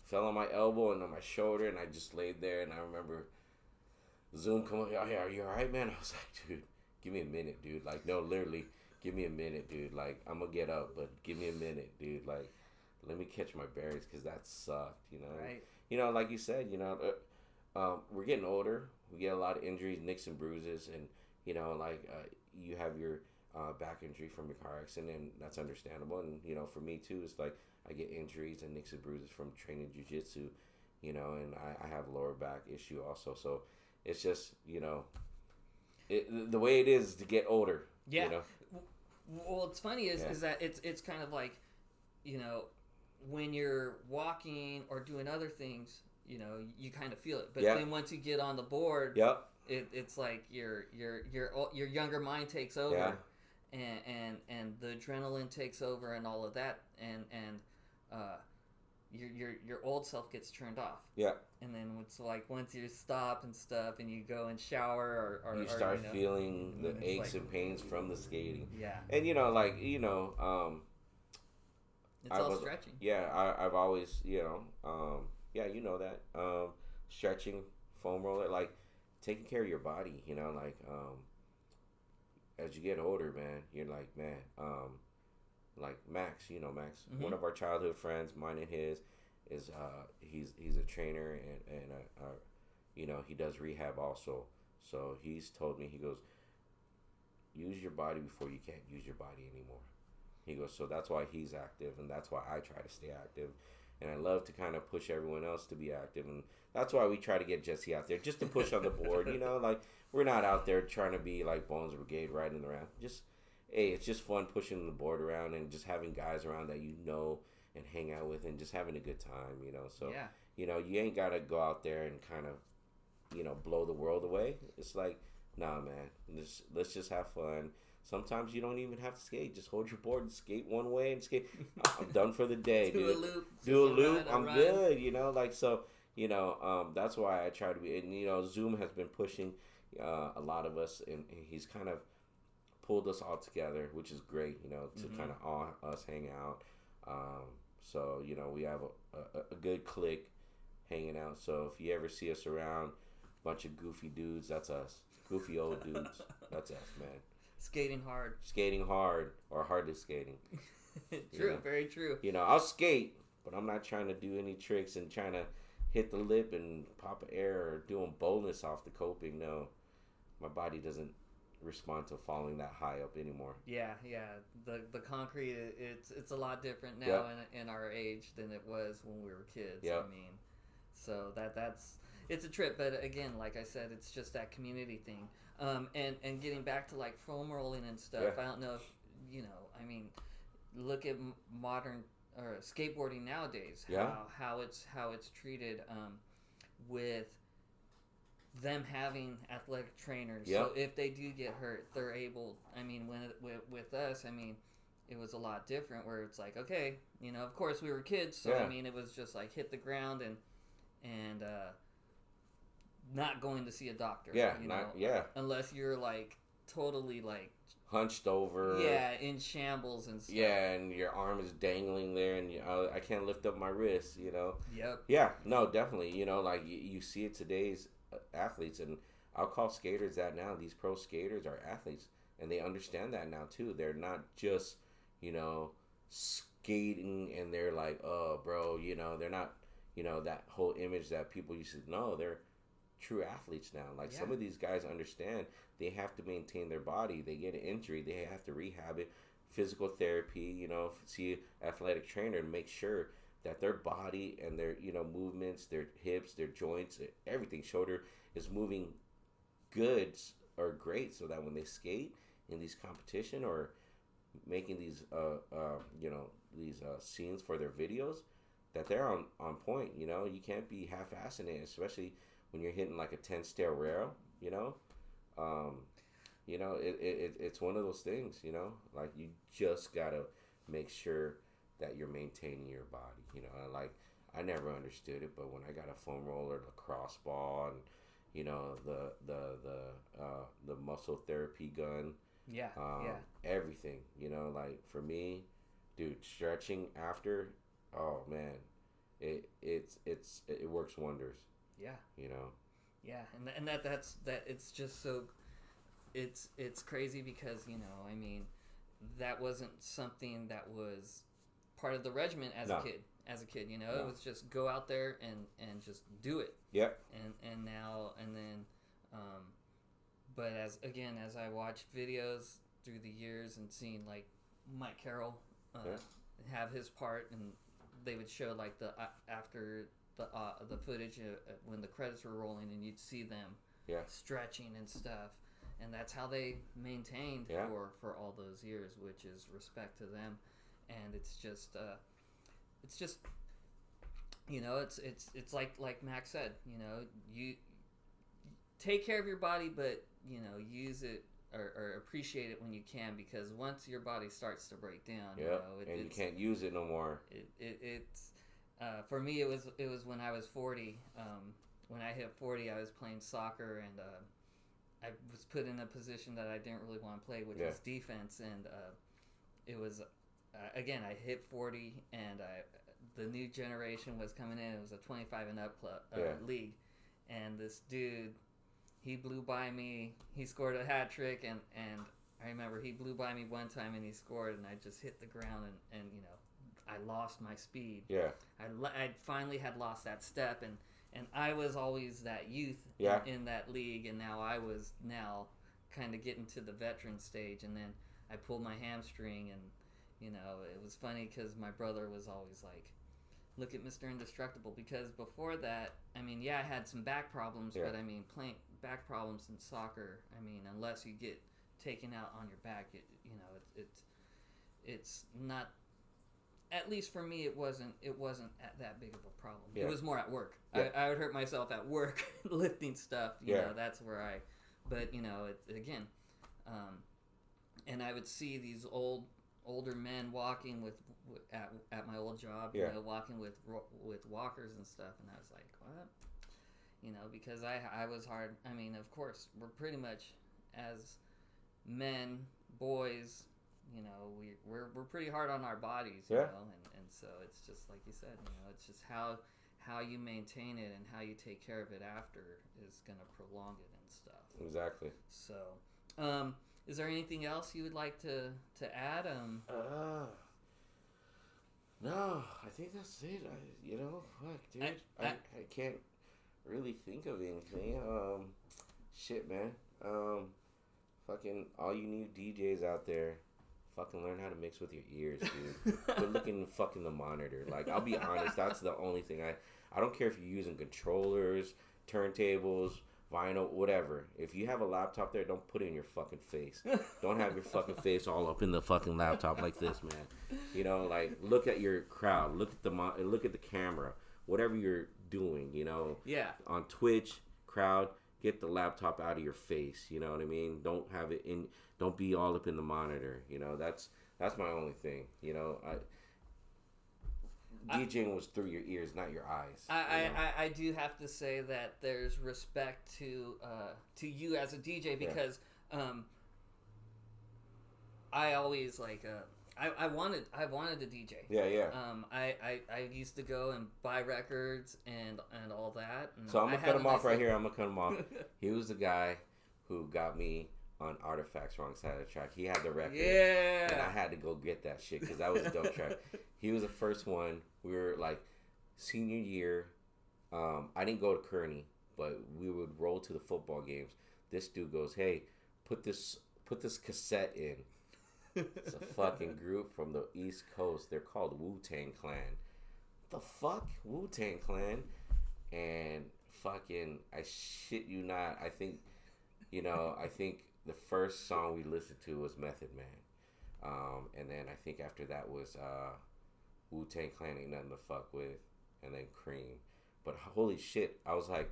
Speaker 2: fell on my elbow and on my shoulder, and I just laid there, and I remember Zoom come up, oh, yeah, are you all right, man? I was like, dude, give me a minute, dude. Like, no, literally, give me a minute, dude. Like, I'm going to get up, but give me a minute, dude. Like, let me catch my bearings, because that sucked, Right. Like you said, we're getting older. We get a lot of injuries, nicks and bruises, and, you have your back injury from your car accident, and that's understandable. And, for me, too, it's like I get injuries and nicks and bruises from training jiu-jitsu, and I have lower back issue also. So it's just, the way it is to get older.
Speaker 1: Yeah. Well, what's funny is that it's kind of like, when you're walking or doing other things, you kind of feel it. But then once you get on the board, it's like your younger mind takes over, and the adrenaline takes over and all of that, and your old self gets turned off. Yeah. And then it's like once you stop and stuff, and you go and shower, or
Speaker 2: you start feeling the aches and pains from the skating.
Speaker 1: Yeah.
Speaker 2: And
Speaker 1: it's all stretching.
Speaker 2: Yeah, I've always that stretching, foam roller, like taking care of your body. As you get older, man, you're like, man, like Max, Max, mm-hmm. one of our childhood friends, mine and his, is he's a trainer, and he does rehab also. So he's told me, he goes, use your body before you can't use your body anymore. He goes, so that's why he's active, and that's why I try to stay active. And I love to kind of push everyone else to be active, and that's why we try to get Jesse out there, just to push on the board. Like we're not out there trying to be like Bones Brigade riding around. It's just fun pushing the board around and just having guys around that and hang out with, and just having a good time. So you ain't gotta go out there and kind of blow the world away. It's like, nah, man, let's just have fun. Sometimes you don't even have to skate. Just hold your board and skate one way and skate. I'm done for the day.
Speaker 1: Do a loop.
Speaker 2: Do a loop. I'm good. So, that's why I try to be. And, Zoom has been pushing a lot of us, and he's kind of pulled us all together, which is great, to mm-hmm. kind of all us hang out. So, we have a good clique hanging out. So if you ever see us around, bunch of goofy dudes, that's us. Goofy old dudes. That's us, man.
Speaker 1: Skating hard,
Speaker 2: or hardly skating.
Speaker 1: True, very true.
Speaker 2: I'll skate, but I'm not trying to do any tricks and trying to hit the lip and pop air or doing boldness off the coping. No, my body doesn't respond to falling that high up anymore.
Speaker 1: Yeah. The concrete, it's a lot different now
Speaker 2: Yep.
Speaker 1: in our age than it was when we were kids.
Speaker 2: Yep.
Speaker 1: I mean, so that's it's a trip, but again, like I said, it's just that community thing. And getting back to like foam rolling and stuff.
Speaker 2: Yeah.
Speaker 1: I don't know if I mean, look at modern or skateboarding nowadays.
Speaker 2: Yeah.
Speaker 1: How it's treated with them having athletic trainers.
Speaker 2: Yep.
Speaker 1: So if they do get hurt, they're able. I mean, with us, I mean, it was a lot different. Where it's like, okay, of course we were kids, so
Speaker 2: Yeah.
Speaker 1: I mean, it was just like hit the ground and not going to see a doctor.
Speaker 2: Yeah,
Speaker 1: unless you're like totally like
Speaker 2: hunched over.
Speaker 1: Yeah, in shambles and stuff.
Speaker 2: Yeah, and your arm is dangling there, and I can't lift up my wrist.
Speaker 1: Yep.
Speaker 2: Yeah, no, definitely. Like you see it today's athletes, and I'll call skaters that now. These pro skaters are athletes, and they understand that now too. They're not just skating, and they're like, oh, bro, they're not, that whole image that people used to know. They're true athletes now. Like some of these guys understand they have to maintain their body. They get an injury, they have to rehab it, physical therapy, see an athletic trainer and make sure that their body and their movements, their hips, their joints, everything, shoulder is moving good or great, so that when they skate in these competition or making these scenes for their videos, that they're on point. You can't be half-assing it, especially when you're hitting like a 10-stair rail. It's one of those things. Like you just gotta make sure that you're maintaining your body. Like I never understood it, but when I got a foam roller, lacrosse ball, and the muscle therapy gun, everything. Like for me, dude, stretching after, oh man, it works wonders.
Speaker 1: Yeah. Yeah, and that's it's just so it's crazy because I mean, that wasn't something that was part of the regimen as a kid. It was just go out there and just do it.
Speaker 2: Yep.
Speaker 1: And now and then, but as I watched videos through the years and seeing like Mike Carroll have his part, and they would show like the after the footage when the credits were rolling, and you'd see them stretching and stuff, and that's how they maintained for all those years, which is respect to them. And it's just it's like Max said, you take care of your body, but use it or appreciate it when you can, because once your body starts to break down,
Speaker 2: and you can't use it no more.
Speaker 1: It's for me, it was when I was 40. When I hit 40, I was playing soccer, and I was put in a position that I didn't really want to play, which was defense. And it was again, I hit 40, and the new generation was coming in. It was a 25 and up league, and this dude, he blew by me. He scored a hat trick, and I remember he blew by me one time, and he scored, and I just hit the ground, and I lost my speed.
Speaker 2: Yeah.
Speaker 1: I finally had lost that step, and I was always that youth in that league, and now I was kind of getting to the veteran stage, and then I pulled my hamstring, and it was funny because my brother was always like, look at Mr. Indestructible, because before that, I mean, I had some back problems, but I mean, playing back problems in soccer, I mean, unless you get taken out on your back, it's not. At least for me, it wasn't that big of a problem.
Speaker 2: Yeah.
Speaker 1: It was more at work.
Speaker 2: Yeah.
Speaker 1: I would hurt myself at work lifting stuff. That's where but again, and I would see these older men walking at my old job, walking with walkers and stuff, and I was like, what? Because I was hard. I mean, of course, we're pretty much as men, boys. We're pretty hard on our bodies, and so it's just like you said, it's just how you maintain it and how you take care of it after is gonna prolong it and stuff.
Speaker 2: Exactly.
Speaker 1: So, is there anything else you would like to add?
Speaker 2: No, I think that's it. Fuck, dude, I can't really think of anything. Shit, man. fucking all you new DJs out there, fucking learn how to mix with your ears, dude. Quit looking fucking the monitor. Like, I'll be honest, that's the only thing I don't care if you're using controllers, turntables, vinyl, whatever. If you have a laptop there, don't put it in your fucking face. Don't have your fucking face all up in the fucking laptop like this, man. You know, like, look at your crowd, look at the camera, whatever you're doing, you know.
Speaker 1: Yeah. On
Speaker 2: Twitch, crowd, get the laptop out of your face, you know what I mean? Don't be all up in the monitor, you know. That's my only thing, you know. DJing was through your ears, not your eyes.
Speaker 1: I do have to say that there's respect to you as a DJ because I always like I wanted to DJ.
Speaker 2: Yeah.
Speaker 1: I used to go and buy records and all that. And
Speaker 2: so I'm gonna cut him off right here. I'm gonna cut him off. He was the guy who got me on Artifacts Wrong Side of the Track. He had the record.
Speaker 1: Yeah.
Speaker 2: And I had to go get that shit because that was a dope track. He was the first one. We were like senior year. I didn't go to Kearney, but we would roll to the football games. This dude goes, "Hey, put this cassette in." It's a fucking group from the East Coast. They're called Wu-Tang Clan. The fuck? Wu-Tang Clan? And fucking, I shit you not, I think the first song we listened to was Method Man. And then I think after that was Wu-Tang Clan Ain't Nothing to Fuck With, and then Cream. But holy shit, I was like,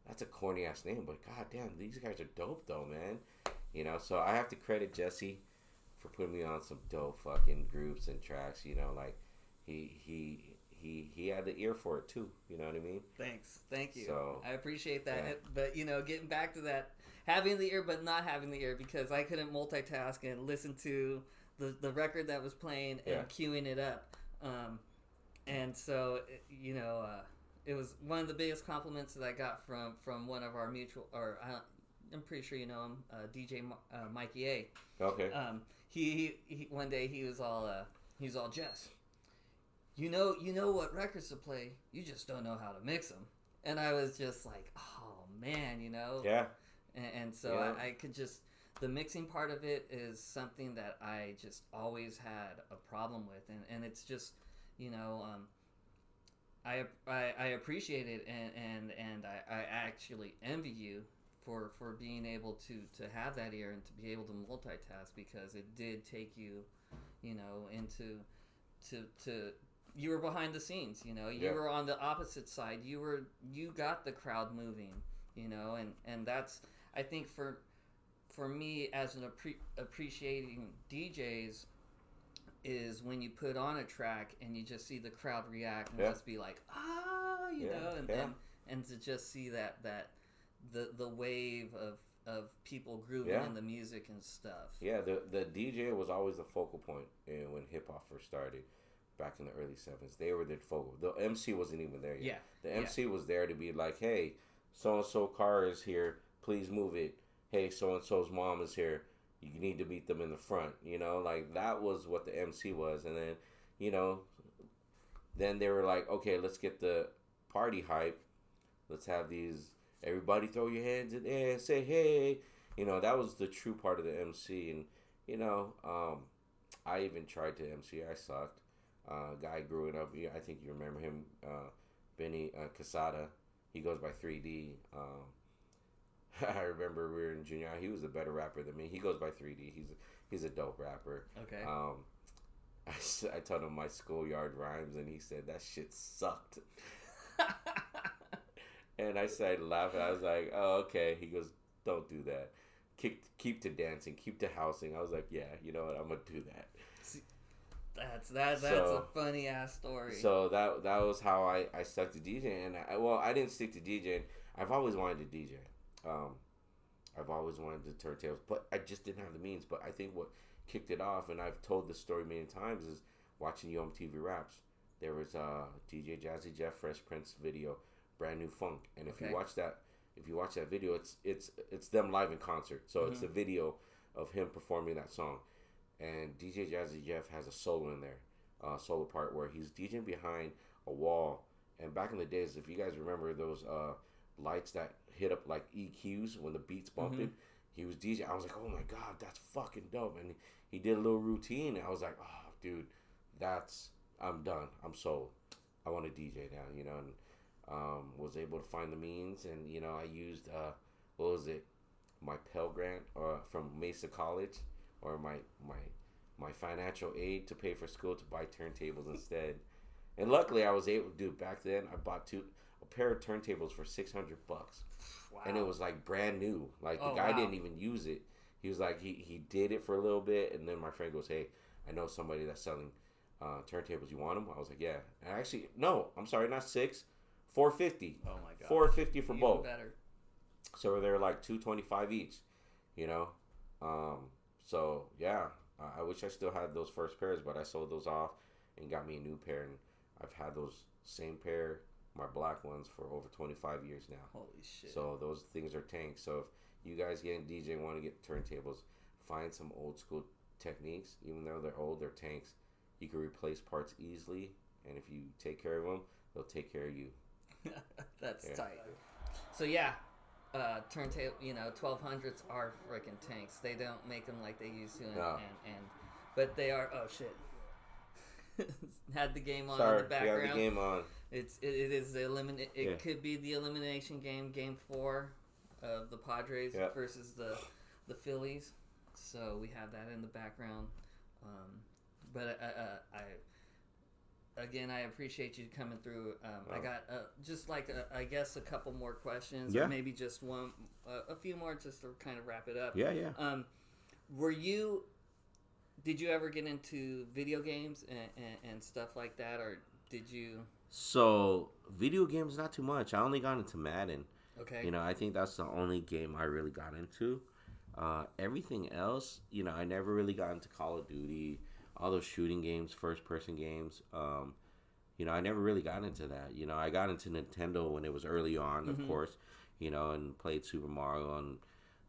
Speaker 2: that's a corny ass name, but goddamn, these guys are dope though, man. You know, so I have to credit Jesse for putting me on some dope fucking groups and tracks. You know, like he had the ear for it too. You know what I mean?
Speaker 1: Thank you.
Speaker 2: So,
Speaker 1: I appreciate that.
Speaker 2: Yeah.
Speaker 1: But you know, getting back to that, having the ear but not having the ear, because I couldn't multitask and listen to the record that was playing and queuing it up. And so you know, it was one of the biggest compliments that I got from one of our mutual, or I'm pretty sure you know him, DJ Mikey A.
Speaker 2: Okay.
Speaker 1: He one day he was all Jess, you know what records to play, you just don't know how to mix them. And I was just like, oh man, you know.
Speaker 2: Yeah.
Speaker 1: And so I could just, the mixing part of it is something that I just always had a problem with, and it's just, you know, I appreciate it, and I actually envy you for being able to have that ear and to be able to multitask, because it did take you, you know, into to you were behind the scenes, you know, you were on the opposite side, you got the crowd moving, you know, and that's, I think for me as an appreciating DJs, is when you put on a track and you just see the crowd react and just be like, you know, and to just see that the wave of people grooving in the music and stuff.
Speaker 2: Yeah, the DJ was always the focal point when hip hop first started back in the early 70s. They were the focal. The MC wasn't even there yet.
Speaker 1: Yeah.
Speaker 2: The MC was there to be like, hey, so and so car is here, please move it. Hey, so and so's mom is here, you need to meet them in the front. You know, like that was what the MC was. And then, you know, then they were like, okay, let's get the party hype. Let's have these. Everybody throw your hands in the air and say, hey. You know, that was the true part of the MC. And, you know, I even tried to MC. I sucked. Guy growing up, I think you remember him, Benny Casada. He goes by 3D. I remember we were in junior high. He was a better rapper than me. He goes by 3D. He's a dope rapper.
Speaker 1: Okay.
Speaker 2: I told him my schoolyard rhymes, and he said, that shit sucked. And I started laughing. I was like, oh, okay. He goes, don't do that. Keep to dancing. Keep to housing. I was like, yeah, you know what? I'm going to do that.
Speaker 1: See, that's a funny ass story.
Speaker 2: So that was how I stuck to DJing. And I didn't stick to DJing. I've always wanted to DJ. I've always wanted to turntables, but I just didn't have the means. But I think what kicked it off, and I've told this story many times, is watching UMTV Raps. There was DJ Jazzy Jeff Fresh Prince video, Brand New Funk, and if you watch that video, it's them live in concert. So it's the video of him performing that song, and DJ Jazzy Jeff has a solo in there, solo part where he's DJing behind a wall. And back in the days, if you guys remember those lights that hit up like EQs when the beats bumping, he was DJ. I was like, oh my god, that's fucking dope. And he did a little routine. And I was like, oh, dude, I'm done. I'm sold. I want to DJ now, you know, and was able to find the means. And, you know, I used, what was it, my Pell Grant from Mesa College, or my financial aid to pay for school to buy turntables instead. And luckily I was able to do, back then I bought a pair of turntables for $600. Wow. And it was like brand new. Like the guy didn't even use it. He was like, he did it for a little bit, and then my friend goes, hey, I know somebody that's selling turntables. You want them? I was like, yeah. And actually, no, I'm sorry, not $600, $450. Oh my god, $450 for both. Better. So they're like $225 each, you know. So yeah, I wish I still had those first pairs, but I sold those off and got me a new pair, and I've had those same pair, my black ones, for over 25 years now. Holy shit! So those things are tanks. So if you guys getting DJ and want to get turntables, find some old school techniques. Even though they're old, they're tanks. You can replace parts easily, and if you take care of them, they'll take care of you.
Speaker 1: That's tight. So yeah, turntable, 1200s are freaking tanks. They don't make them like they used to, but they are. Oh shit! Had the game on in the background.
Speaker 2: Yeah, the game on.
Speaker 1: It is the eliminate. It could be the elimination game, Game 4 of the Padres versus the Phillies. So we have that in the background. But I appreciate you coming through. I got just like I guess a couple more questions, or maybe just one, a few more, just to kind of wrap it up.
Speaker 2: Yeah, yeah.
Speaker 1: Did you ever get into video games and stuff like that, or did you?
Speaker 2: So video games, not too much. I only got into Madden.
Speaker 1: Okay.
Speaker 2: You know, I think that's the only game I really got into. Everything else, I never really got into Call of Duty, all those shooting games, first-person games. I never really got into that. I got into Nintendo when it was early on, of course, and played Super Mario and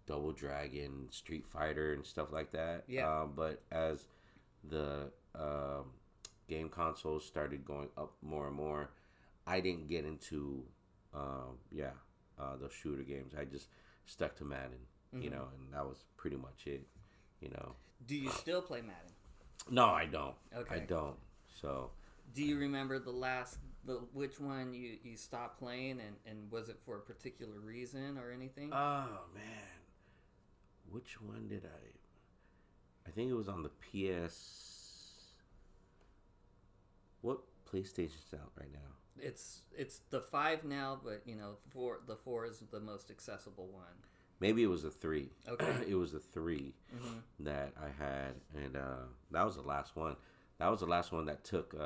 Speaker 2: Double Dragon, Street Fighter, and stuff like that.
Speaker 1: Yeah.
Speaker 2: But as the game consoles started going up more and more, I didn't get into, those shooter games. I just stuck to Madden. And that was pretty much it,
Speaker 1: Do you still play Madden?
Speaker 2: No, I don't.
Speaker 1: Okay.
Speaker 2: I don't. So.
Speaker 1: Do you remember which one you stopped playing, and was it for a particular reason or anything?
Speaker 2: Oh, man. Which one did I think it was on the PS. What PlayStation's out right now?
Speaker 1: It's the 5 now, but, the 4 is the most accessible one.
Speaker 2: Maybe it was a 3.
Speaker 1: Okay.
Speaker 2: It was a 3 that I had, and that was the last one. That was the last one that took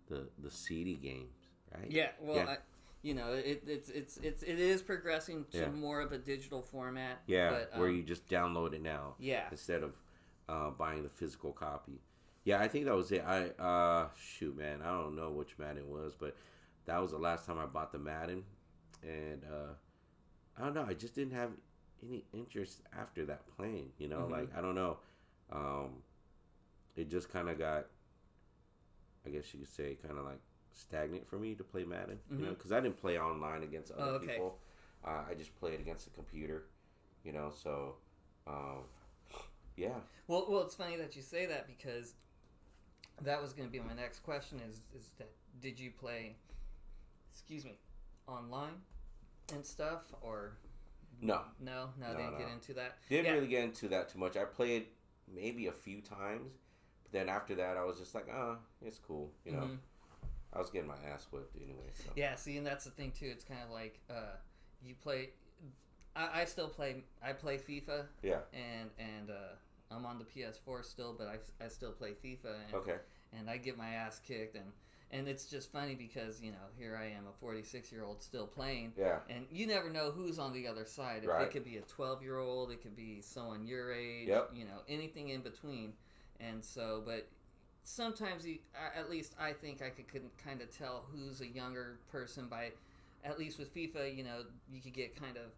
Speaker 2: the CD games, right?
Speaker 1: Yeah. Well, yeah. It is progressing to more of a digital format.
Speaker 2: Yeah, but, where you just download it now.
Speaker 1: Yeah.
Speaker 2: Instead of buying the physical copy. Yeah, I think that was it. Shoot, man, I don't know which Madden it was, but that was the last time I bought the Madden, and I don't know. I just didn't have any interest after that playing. Like I don't know. It just kind of got, I guess you could say, kind of like stagnant for me to play Madden. Because I didn't play online against other people. I just played against the computer. So yeah.
Speaker 1: Well, it's funny that you say that, because that was going to be my next question. Is that, did you play? Excuse me, online and stuff, or
Speaker 2: no,
Speaker 1: didn't get into that.
Speaker 2: Didn't really get into that too much. I played maybe a few times, but then after that, I was just like, it's cool. I was getting my ass whipped anyway. So.
Speaker 1: Yeah, see, and that's the thing too. It's kind of like you play. I still play. I play FIFA.
Speaker 2: Yeah.
Speaker 1: And I'm on the PS4 still, but I still play FIFA. And,
Speaker 2: okay.
Speaker 1: And I get my ass kicked, and it's just funny because, here I am, a 46-year-old still playing.
Speaker 2: Yeah.
Speaker 1: And you never know who's on the other side.
Speaker 2: Right.
Speaker 1: It could be a 12-year-old. It could be someone your age.
Speaker 2: Yep.
Speaker 1: Anything in between. And so, but sometimes, at least I think I could kind of tell who's a younger person by, at least with FIFA, you could get kind of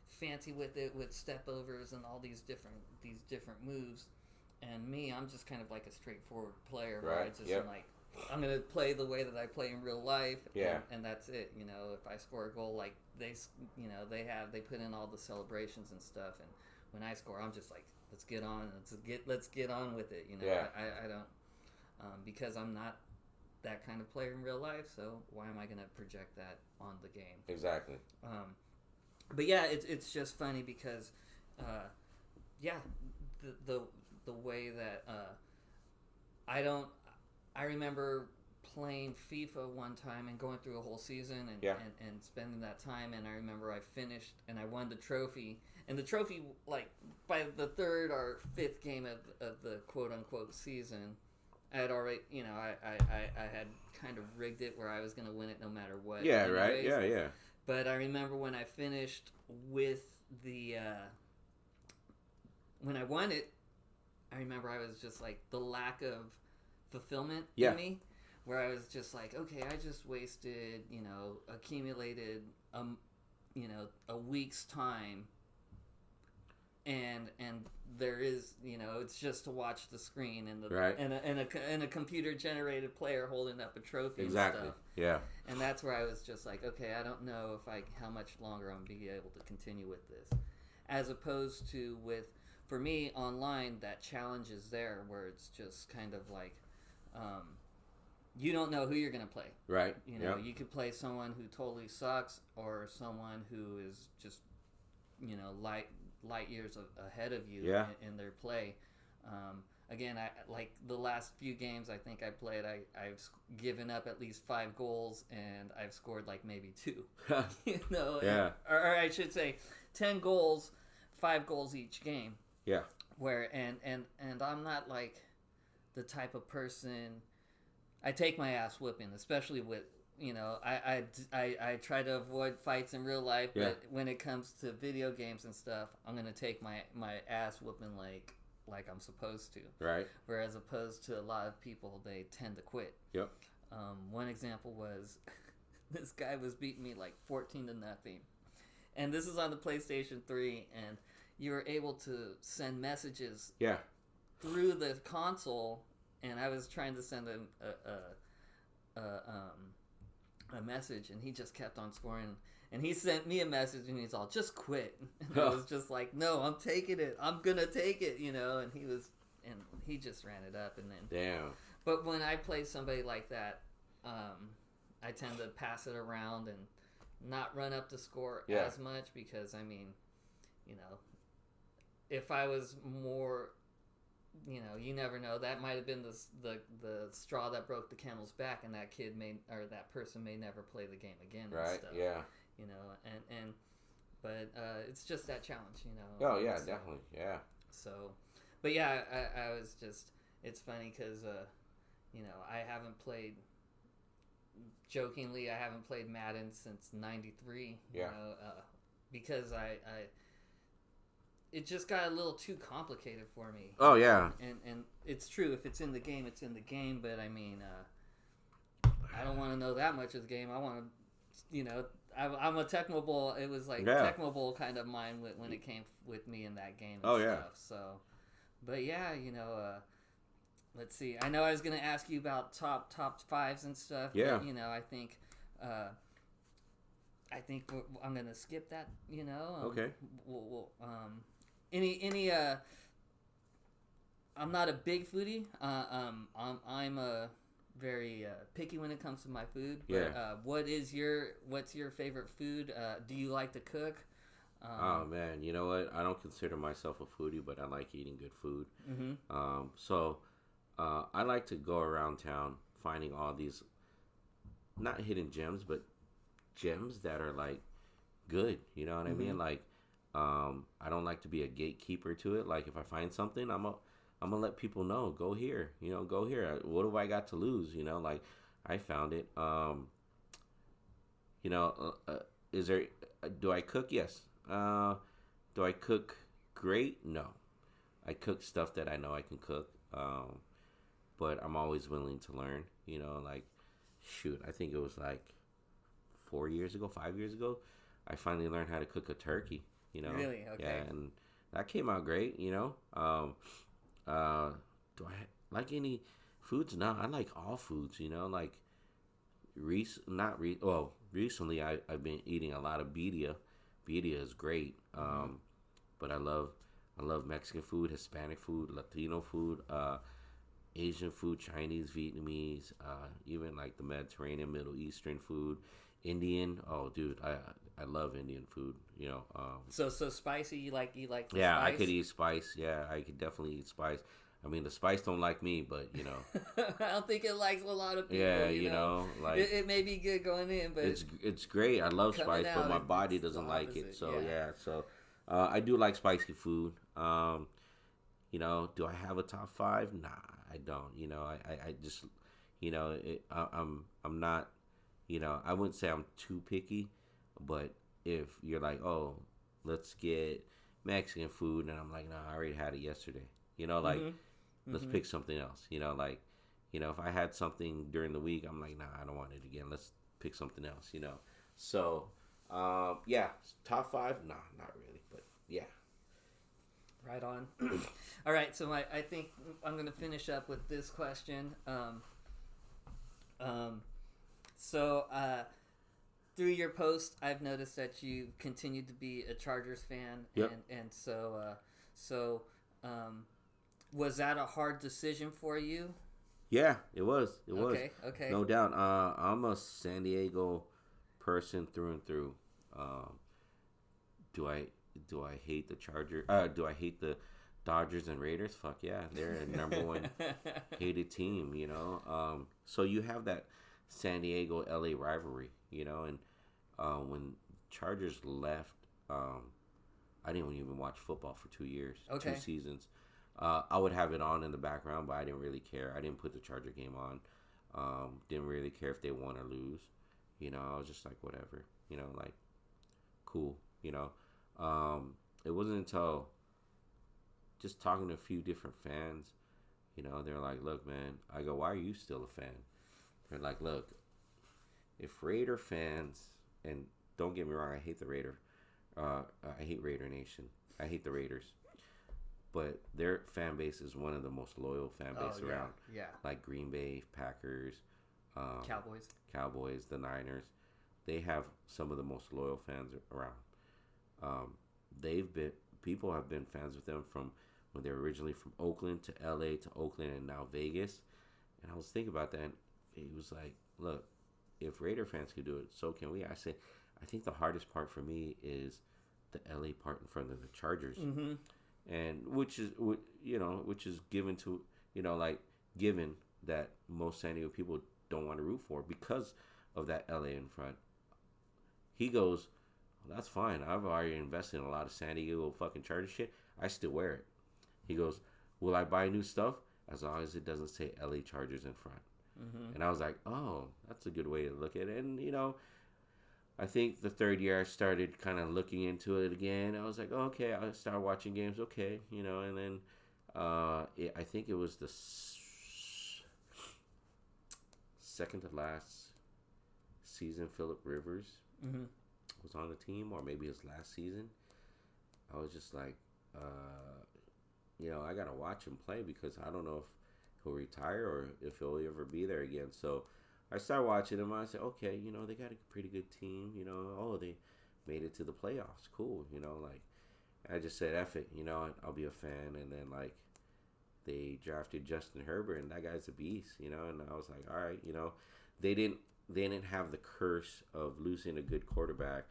Speaker 1: fancy with it, with step overs and all these different moves. And me, I'm just kind of like a straightforward player, where I just am like, I'm gonna play the way that I play in real life,
Speaker 2: Yeah.
Speaker 1: and that's it. You know, if I score a goal, like they put in all the celebrations and stuff, and when I score, I'm just like, let's get on with it. You know,
Speaker 2: Yeah.
Speaker 1: I don't because I'm not that kind of player in real life, so why am I gonna project that on the game?
Speaker 2: Exactly.
Speaker 1: But yeah, it's just funny because, yeah, the way that I remember playing FIFA one time and going through a whole season and spending that time, and I remember I finished and I won the trophy, and the trophy, like, by the third or fifth game of the quote unquote season, I had already, you know, I had kind of rigged it where I was going to win it no matter what.
Speaker 2: Yeah, anyways. Right? Yeah.
Speaker 1: But I remember when I finished with when I won it, I remember I was just like, the lack of fulfillment in me, where I was just like, okay, I just wasted, you know, accumulated, you know, a week's time, and there is, you know, it's just to watch the screen and a computer generated player holding up a trophy.
Speaker 2: Exactly.
Speaker 1: And stuff.
Speaker 2: Yeah.
Speaker 1: And that's where I was just like, okay, I don't know how much longer I'm be able to continue with this, as opposed to for me online, that challenge is there where it's just kind of like, you don't know who you're gonna play.
Speaker 2: Right.
Speaker 1: You know, you could play someone who totally sucks or someone who is just, you know, light years ahead of you in their play. Again, I like the last few games I think I played, I've given up at least 5 goals and I've scored like maybe 2. You know, or I should say 10 goals, 5 goals each game.
Speaker 2: Yeah.
Speaker 1: Where and I'm not like the type of person. I take my ass whipping, especially with, you know, I try to avoid fights in real life, but when it comes to video games and stuff, I'm gonna take my ass whipping like I'm supposed to.
Speaker 2: Right.
Speaker 1: Whereas opposed to a lot of people, they tend to quit.
Speaker 2: Yep.
Speaker 1: One example was this guy was beating me like 14-0, and this is on the PlayStation 3, and you were able to send messages through the console, and I was trying to send him a message, and he just kept on scoring, and he sent me a message, and he's all, just quit. And I was just like, no, I'm taking it, I'm gonna take it, you know. And he just ran it up, and then
Speaker 2: damn.
Speaker 1: But when I play somebody like that, I tend to pass it around and not run up the score as much, because I mean, you know, if I was more, you know, you never know. That might have been the straw that broke the camel's back, and that that person may never play the game again.
Speaker 2: Right.
Speaker 1: And stuff,
Speaker 2: yeah.
Speaker 1: You know, but it's just that challenge, you know.
Speaker 2: Oh yeah, definitely. Yeah.
Speaker 1: So, but yeah, I was just. It's funny because, you know, I haven't played. Jokingly, I haven't played Madden since '93. You know, because it just got a little too complicated for me.
Speaker 2: Oh yeah.
Speaker 1: And it's true, if it's in the game, it's in the game. But I mean, I don't want to know that much of the game. I want to, you know, I'm a Tecmo Bowl. It was like Tecmo Bowl kind of mind when it came with me in that game. And stuff. So, but yeah, you know, let's see. I know I was gonna ask you about top fives and stuff.
Speaker 2: Yeah.
Speaker 1: But, you know, I think I'm gonna skip that. You know.
Speaker 2: Okay.
Speaker 1: We'll any I'm not a big foodie. I'm a very picky when it comes to my food. But, what's your favorite food? Do you like to cook?
Speaker 2: Oh man, you know what? I don't consider myself a foodie, but I like eating good food.
Speaker 1: Mm-hmm.
Speaker 2: So I like to go around town finding all these, not hidden gems, but gems that are like good. You know what I mean? Like, I don't like to be a gatekeeper to it. Like, if I find something, I'm gonna let people know. Go here. You know, go here. What have I got to lose? You know, like, I found it. You know, do I cook? Yes. Do I cook great? No. I cook stuff that I know I can cook. But I'm always willing to learn. You know, like, shoot, I think it was like 5 years ago, I finally learned how to cook a turkey. You know,
Speaker 1: really? Okay.
Speaker 2: Yeah, and that came out great. You know, do I like any Foods, no, I like all foods. Like recently I've been eating a lot of birria. Birria is great. But I love Mexican food, Hispanic food, Latino food, Asian food, Chinese, Vietnamese, even like the Mediterranean, Middle Eastern food, Indian. Oh, dude, I love Indian food.
Speaker 1: So spicy. You like the
Speaker 2: yeah,
Speaker 1: spice?
Speaker 2: I could eat spice. Yeah, I could definitely eat spice. I mean, the spice don't like me, but
Speaker 1: I don't think it likes a lot of people.
Speaker 2: Yeah, like
Speaker 1: it may be good going in, but
Speaker 2: it's great. I love spice, but my body doesn't like it. So yeah, so I do like spicy food. Do I have a top 5? Nah, I don't. I just, I'm not, I wouldn't say I'm too picky, but if you're like, oh, let's get Mexican food, and I'm like, no, I already had it yesterday. Let's pick something else. If I had something during the week, I'm like, nah, I don't want it again. Let's pick something else. So, yeah, top 5, nah, not really, but yeah.
Speaker 1: Right on. All right, so I think I'm going to finish up with this question. So through your post, I've noticed that you continued to be a Chargers fan,
Speaker 2: yep.
Speaker 1: and so was that a hard decision for you?
Speaker 2: Yeah, it was.
Speaker 1: Okay.
Speaker 2: No doubt. I'm a San Diego person through and through. Do I hate the Chargers? Do I hate the Dodgers and Raiders? Fuck yeah, they're a number one hated team. So you have that San Diego LA rivalry. And when Chargers left, I didn't even watch football for 2 years, 2 seasons. I would have it on in the background, but I didn't really care. I didn't put the Charger game on. Didn't really care if they won or lose. I was just like, whatever. Like, cool. It wasn't until just talking to a few different fans, they're like, look, man. I go, why are you still a fan? They're like, look, if Raider fans, and don't get me wrong, I hate the Raider. I hate Raider Nation. I hate the Raiders. But their fan base is one of the most loyal fan base around.
Speaker 1: Yeah. Like
Speaker 2: Green Bay, Packers,
Speaker 1: Cowboys,
Speaker 2: the Niners. They have some of the most loyal fans around. People have been fans with them from when they were originally from Oakland to LA to Oakland and now Vegas. And I was thinking about that, and he was like, look, if Raider fans could do it, so can we. I said, I think the hardest part for me is the LA part in front of the Chargers.
Speaker 1: Mm-hmm.
Speaker 2: And which is given to, given that most San Diego people don't want to root for because of that LA in front. He goes, well, that's fine. I've already invested in a lot of San Diego fucking Charger shit. I still wear it. He goes, will I buy new stuff? As long as it doesn't say LA Chargers in front. Mm-hmm. And I was like, oh, that's a good way to look at it. And, I think the third year I started kind of looking into it again. I was like, oh, okay, I started watching games. Okay, and then I think it was the second to last season Phillip Rivers was on the team, or maybe his last season. I was just like, I gotta watch him play because I don't know if he'll retire or if he'll ever be there again. So I started watching them. I said, okay, they got a pretty good team. They made it to the playoffs. Cool. I just said, F it. I'll be a fan. And then they drafted Justin Herbert, and that guy's a beast. And I was like, all right. They didn't have the curse of losing a good quarterback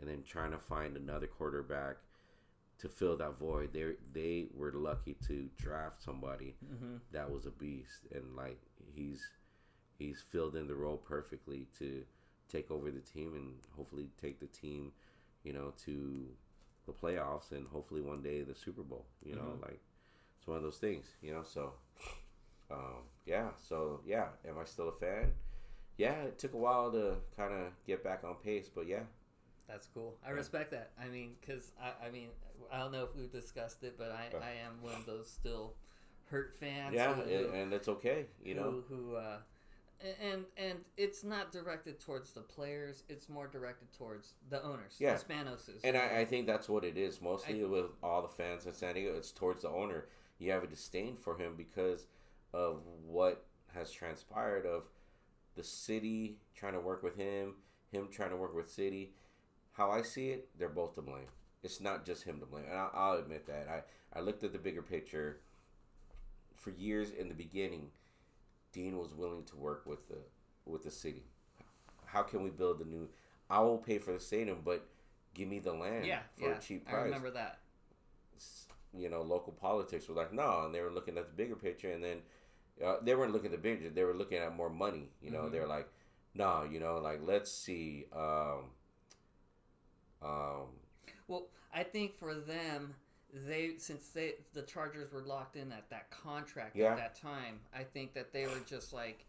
Speaker 2: and then trying to find another quarterback to fill that void. They were lucky to draft somebody that was a beast, and he's filled in the role perfectly to take over the team and hopefully take the team, to the playoffs and hopefully one day the Super Bowl. It's one of those things. So, am I still a fan? Yeah, it took a while to kind of get back on pace, but yeah.
Speaker 1: That's cool. I respect that. I mean, because I don't know if we've discussed it, but I am one of those still hurt fans.
Speaker 2: Yeah, and it's okay,
Speaker 1: And it's not directed towards the players. It's more directed towards the owners, the Spanoses.
Speaker 2: And I think that's what it is. Mostly with all the fans in San Diego, it's towards the owner. You have a disdain for him because of what has transpired of the city trying to work with him trying to work with city. How I see it, they're both to blame. It's not just him to blame, and I'll admit that. I looked at the bigger picture. For years in the beginning, Dean was willing to work with the city. How can we build the new? I will pay for the stadium, but give me the land for a cheap price.
Speaker 1: I remember that.
Speaker 2: Local politics were like, no, and they were looking at the bigger picture, and then they weren't looking at the bigger. They were looking at more money. They're like, no, like let's see.
Speaker 1: Well, I think for them, since the Chargers were locked in at that contract at that time, I think that they were just like,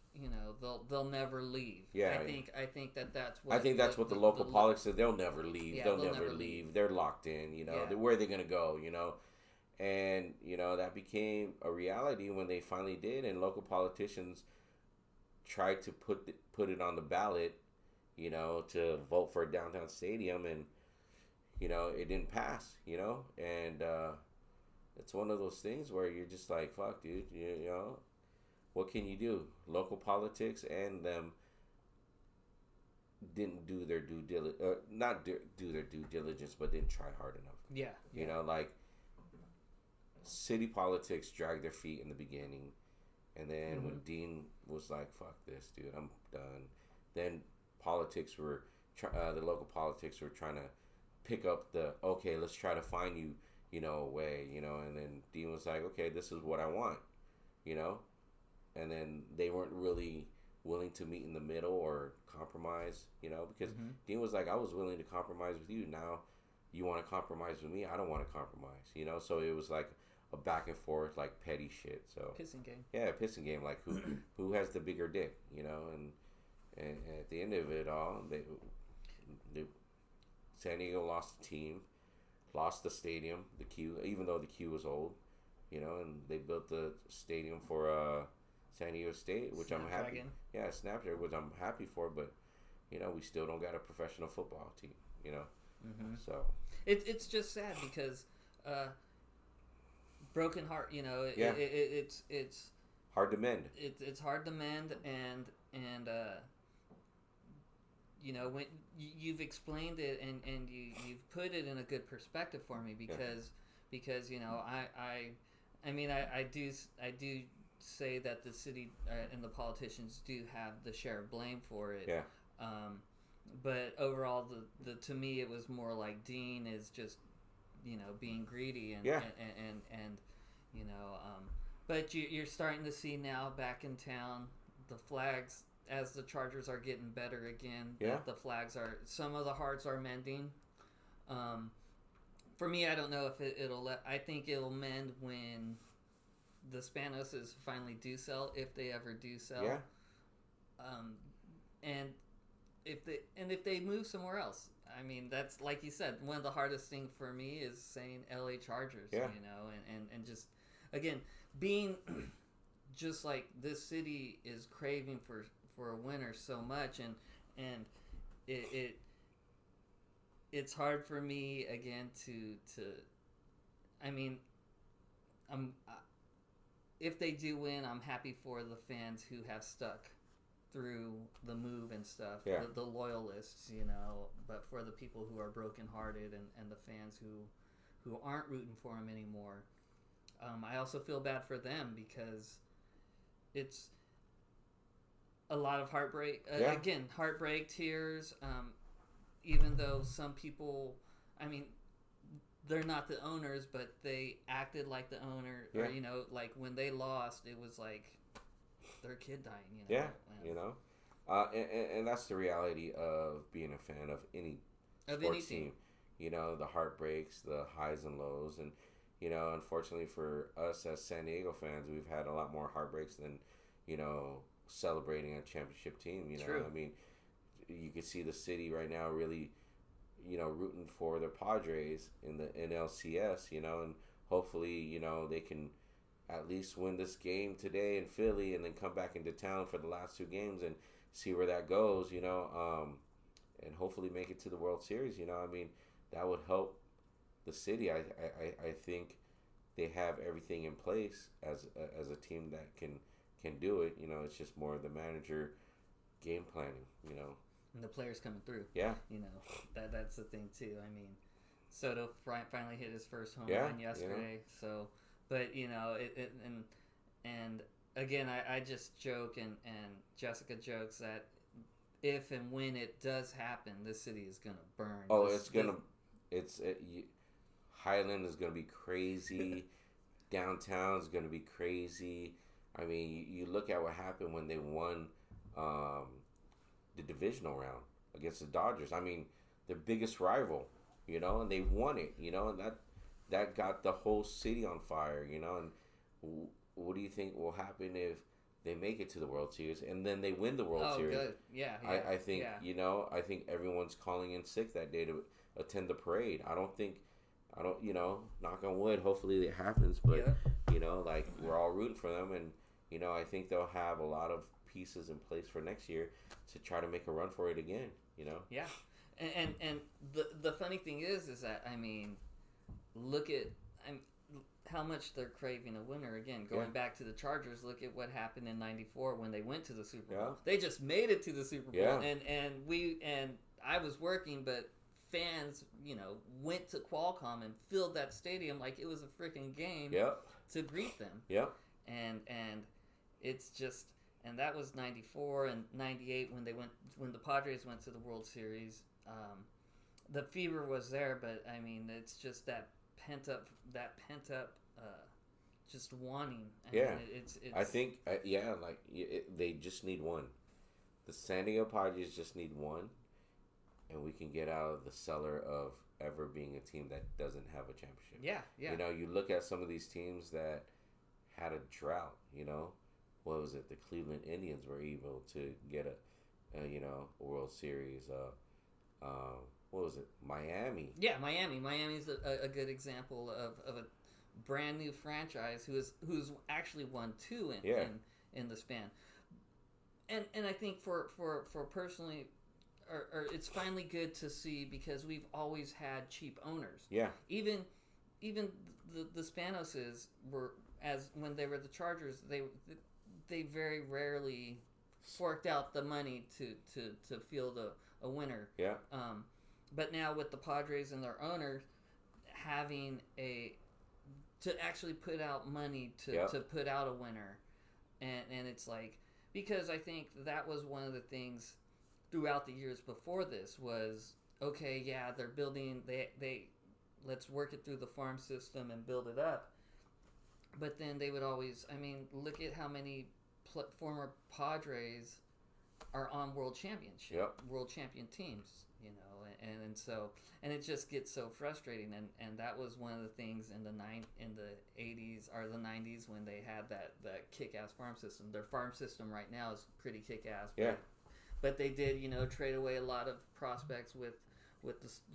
Speaker 1: they'll never leave.
Speaker 2: Yeah,
Speaker 1: I think that's what.
Speaker 2: I think that's what the local politics said. They'll never leave. Yeah, they'll never leave. They're locked in. Where are they gonna go? And that became a reality when they finally did, and local politicians tried to put it on the ballot, to vote for a downtown stadium, and it didn't pass, and it's one of those things where you're just like, fuck, dude, what can you do? Local politics and them didn't do their due diligence, not do their due diligence, but didn't try hard enough.
Speaker 1: Yeah.
Speaker 2: Like city politics dragged their feet in the beginning, and then when Dean was like, fuck this, dude, I'm done, then politics were, the local politics were trying to pick up okay, let's try to find you, a way, and then Dean was like, okay, this is what I want, and then they weren't really willing to meet in the middle or compromise, because Dean was like, I was willing to compromise with you, now you want to compromise with me, I don't want to compromise, so it was like a back and forth, like petty shit, so
Speaker 1: pissing game.
Speaker 2: Yeah, pissing game, like who has the bigger dick, and at the end of it all, they San Diego lost the team, lost the stadium, the Q, even though the Q was old, and they built the stadium for San Diego State, which I'm happy. Yeah, Snapdragon, which I'm happy for, but we still don't got a professional football team, So
Speaker 1: it's just sad because broken heart, it's
Speaker 2: hard to mend.
Speaker 1: It's hard to mend, and when you've explained it and you've put it in a good perspective for me because I do say that the city and the politicians do have the share of blame for it.
Speaker 2: Yeah.
Speaker 1: But overall, the to me it was more like Dean is just being greedy and but you're starting to see now back in town the flags. As the Chargers are getting better again, the flags are, some of the hearts are mending. For me, I don't know if I think it'll mend when the Spanoses finally do sell, if they ever do sell.
Speaker 2: Yeah.
Speaker 1: And if they move somewhere else. I mean, that's, like you said, one of the hardest things for me is saying LA Chargers, and just, again, being just like this city is craving for a winner so much, and it's hard for me again to I mean, if they do win, I'm happy for the fans who have stuck through the move and stuff, the loyalists, but for the people who are brokenhearted and the fans who aren't rooting for him anymore, I also feel bad for them because it's a lot of heartbreak. Again, heartbreak, tears. Even though some people, they're not the owners, but they acted like the owner. Or, like when they lost, it was like their kid dying.
Speaker 2: And that's the reality of being a fan of any sports team. The heartbreaks, the highs and lows, and unfortunately for us as San Diego fans, we've had a lot more heartbreaks than celebrating a championship team.
Speaker 1: True.
Speaker 2: You can see the city right now really rooting for the Padres in the NLCS, and hopefully they can at least win this game today in Philly and then come back into town for the last two games and see where that goes, and hopefully make it to the World Series. That would help the city. I think they have everything in place as a team that can can do it. You know, it's just more of the manager game planning. You know,
Speaker 1: and the players coming through.
Speaker 2: Yeah.
Speaker 1: You know, that's the thing too. I mean, Soto finally hit his first home
Speaker 2: Yeah,
Speaker 1: run yesterday. So, but you know, and again, I just joke and Jessica jokes that if and when it does happen, this city is gonna burn.
Speaker 2: Oh, Highland is gonna be crazy. Downtown is gonna be crazy. I mean, you look at what happened when they won the divisional round against the Dodgers. I mean, their biggest rival, you know, and they won it, you know, and that got the whole city on fire, you know. And what do you think will happen if they make it to the World Series and then they win the World Series?
Speaker 1: Oh, good. Yeah.
Speaker 2: I think, you know, I think everyone's calling in sick that day to attend the parade. I don't, you know, knock on wood, hopefully it happens, but, you know, like, we're all rooting for them, and, you know, I think they'll have a lot of pieces in place for next year to try to make a run for it again, you know?
Speaker 1: Yeah. And the funny thing is that, I mean, look at how much they're craving a winner again. Going back to the Chargers, look at what happened in '94 when they went to the Super Bowl.
Speaker 2: Yeah.
Speaker 1: They just made it to the Super Bowl,
Speaker 2: Yeah.
Speaker 1: and I was working, but fans, you know, went to Qualcomm and filled that stadium like it was a freaking game to greet them.
Speaker 2: Yep.
Speaker 1: And it's just, and that was '94 and '98 when the Padres went to the World Series. The fever was there, but I mean, it's just that pent up, just wanting. I mean, it's.
Speaker 2: I think, they just need one. The San Diego Padres just need one, and we can get out of the cellar of ever being a team that doesn't have a championship.
Speaker 1: Yeah.
Speaker 2: You know, you look at some of these teams that had a drought. You know, what was it? The Cleveland Indians were able to get a World Series. What was it? Miami.
Speaker 1: Yeah, Miami. Miami's a good example of a brand new franchise who's actually won two in the span. And I think for personally, or it's finally good to see, because we've always had cheap owners.
Speaker 2: Yeah.
Speaker 1: Even the Spanoses were, as when they were the Chargers, they very rarely forked out the money to field a winner.
Speaker 2: Yeah.
Speaker 1: But now with the Padres and their owners having to actually put out money to put out a winner, and it's like, because I think that was one of the things throughout the years before this was, okay, yeah, they're building, they let's work it through the farm system and build it up. But then they would always, I mean, look at how many former Padres are on world champion teams, you know, and so, and it just gets so frustrating, and that was one of the things in the 80s or the 90s when they had that kick-ass farm system. Their farm system right now is pretty kick-ass, but they did, you know, trade away a lot of prospects with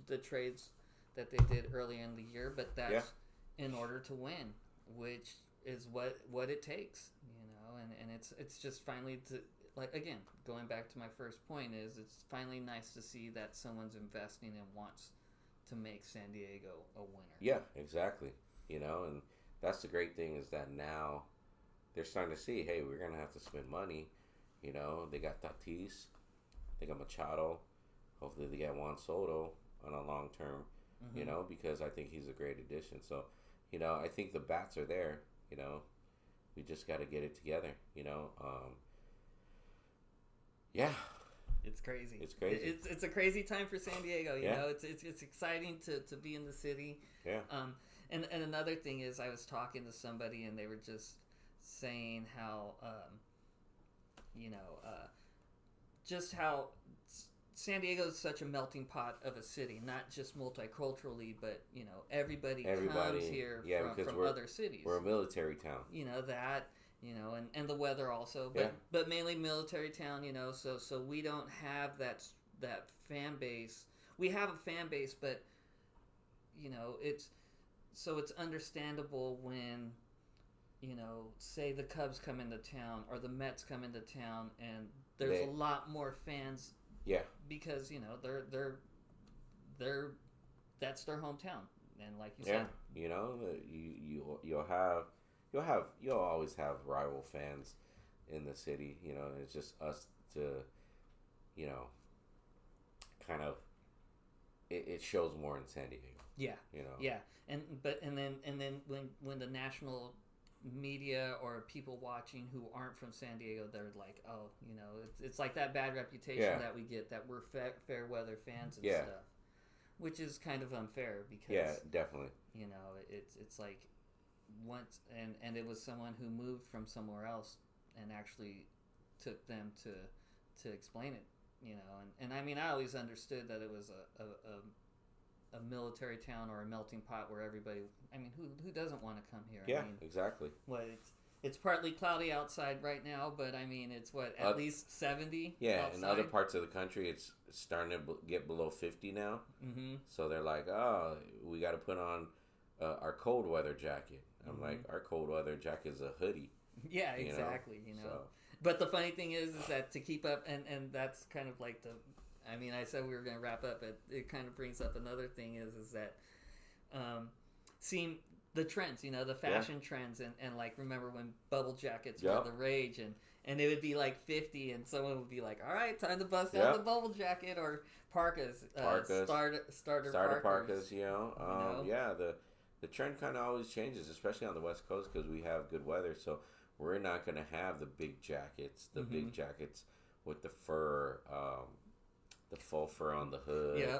Speaker 1: the trades that they did early in the year, but that's in order to win, which is what it takes, you know, and it's just finally to, like, again, going back to my first point, is it's finally nice to see that someone's investing and wants to make San Diego a winner.
Speaker 2: Yeah, exactly. You know, and that's the great thing, is that now they're starting to see, hey, we're going to have to spend money. You know, they got Tatis, they got Machado, hopefully they get Juan Soto on a long term, you know, because I think he's a great addition. So, you know, I think the bats are there, you know, we just got to get it together, you know. Yeah,
Speaker 1: it's crazy.
Speaker 2: It's crazy.
Speaker 1: It's a crazy time for San Diego. You
Speaker 2: Yeah.
Speaker 1: know, it's exciting to be in the city.
Speaker 2: Yeah.
Speaker 1: And another thing is, I was talking to somebody and they were just saying how, you know, just how San Diego is such a melting pot of a city, not just multiculturally, but, you know, everybody comes here from other cities.
Speaker 2: We're a military town.
Speaker 1: You know that. You know, and the weather also, but mainly military town. You know, so we don't have that fan base. We have a fan base, but, you know, it's understandable when, you know, say the Cubs come into town or the Mets come into town, and there's a lot more fans.
Speaker 2: Yeah.
Speaker 1: Because, you know, they're that's their hometown, and like you said,
Speaker 2: you know, you'll always have rival fans in the city. You know, it's just us to, you know, kind of. It shows more in San Diego.
Speaker 1: Yeah.
Speaker 2: You know.
Speaker 1: Yeah, and then when the national media or people watching who aren't from San Diego, they're like, oh, you know, it's like that bad reputation that we get that we're fair weather fans and stuff, which is kind of unfair because
Speaker 2: definitely,
Speaker 1: you know, it's like once and it was someone who moved from somewhere else and actually took them to explain it, you know, and I mean, I always understood that it was a military town or a melting pot where everybody, I mean, who doesn't want to come here?
Speaker 2: Yeah,
Speaker 1: I mean,
Speaker 2: exactly.
Speaker 1: Well, it's partly cloudy outside right now, but I mean, it's at least 70.
Speaker 2: Yeah,
Speaker 1: outside.
Speaker 2: in other parts of the country, it's starting to get below 50 now. Mm-hmm. So they're like, oh, we got to put on our cold weather jacket. I'm like, our cold weather jacket is a hoodie.
Speaker 1: Yeah, exactly. You know, but the funny thing is that to keep up, and that's kind of like I mean, I said we were going to wrap up, but it kind of brings up another thing is that seeing the trends, you know, the fashion trends, and like, remember when bubble jackets were the rage, and it would be like 50, and someone would be like, all right, time to bust out the bubble jacket, or parkas. Starter
Speaker 2: parkas, you know. Yeah, the trend kind of always changes, especially on the West Coast, because we have good weather, so we're not going to have the big jackets, big jackets with the fur, the faux fur on the hood.
Speaker 1: Yeah.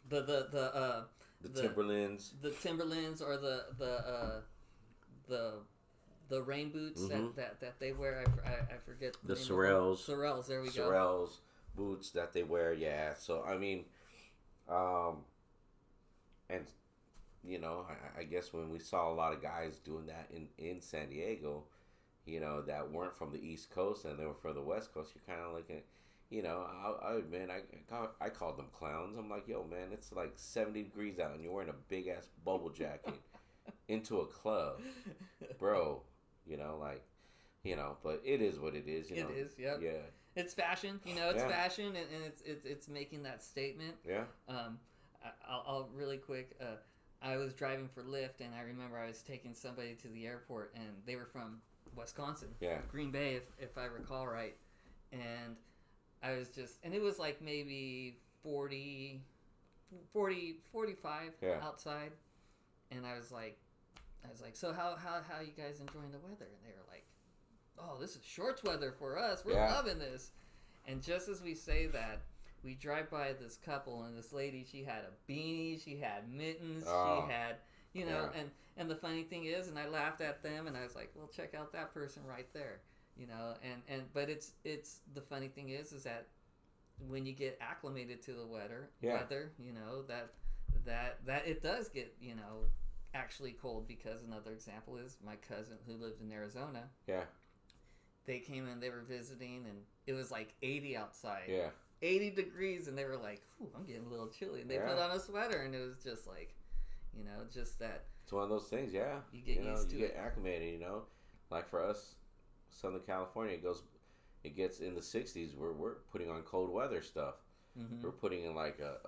Speaker 2: The Timberlands.
Speaker 1: The Timberlands, or the rain boots that they wear. I forget
Speaker 2: the Sorels.
Speaker 1: Sorels. There we go.
Speaker 2: Sorels boots that they wear. Yeah. So I mean, and you know, I guess when we saw a lot of guys doing that in San Diego, you know, that weren't from the East Coast and they were from the West Coast, you're kind of looking. You know, I admit, I called them clowns. I'm like, yo, man, it's like 70 degrees out and you're wearing a big ass bubble jacket into a club, bro. You know, like, you know, but it is what it is. You know?
Speaker 1: It is, yep.
Speaker 2: Yeah.
Speaker 1: It's fashion, you know. It's fashion, and it's making that statement.
Speaker 2: Yeah.
Speaker 1: I'll really quick. I was driving for Lyft, and I remember I was taking somebody to the airport, and they were from Wisconsin, Green Bay, if I recall right, and I was just, and it was like maybe 40, 45 outside, and I was like, so how you guys enjoying the weather? And they were like, oh, this is shorts weather for us. We're loving this. And just as we say that, we drive by this couple, and this lady, she had a beanie, she had mittens, she had, you know, and the funny thing is, and I laughed at them, and I was like, well, check out that person right there. You know, but it's the funny thing is that when you get acclimated to the weather, you know, that it does get, you know, actually cold, because another example is my cousin who lived in Arizona. Yeah. They came in, they were visiting, and it was like 80 outside. Yeah. 80 degrees, and they were like, I'm getting a little chilly. And they put on a sweater, and it was just like, you know, just that.
Speaker 2: It's one of those things, You get used to it. You get acclimated, you know. Like for us, Southern California, it gets in the 60s. We're putting on cold weather stuff. Mm-hmm. We're putting in like a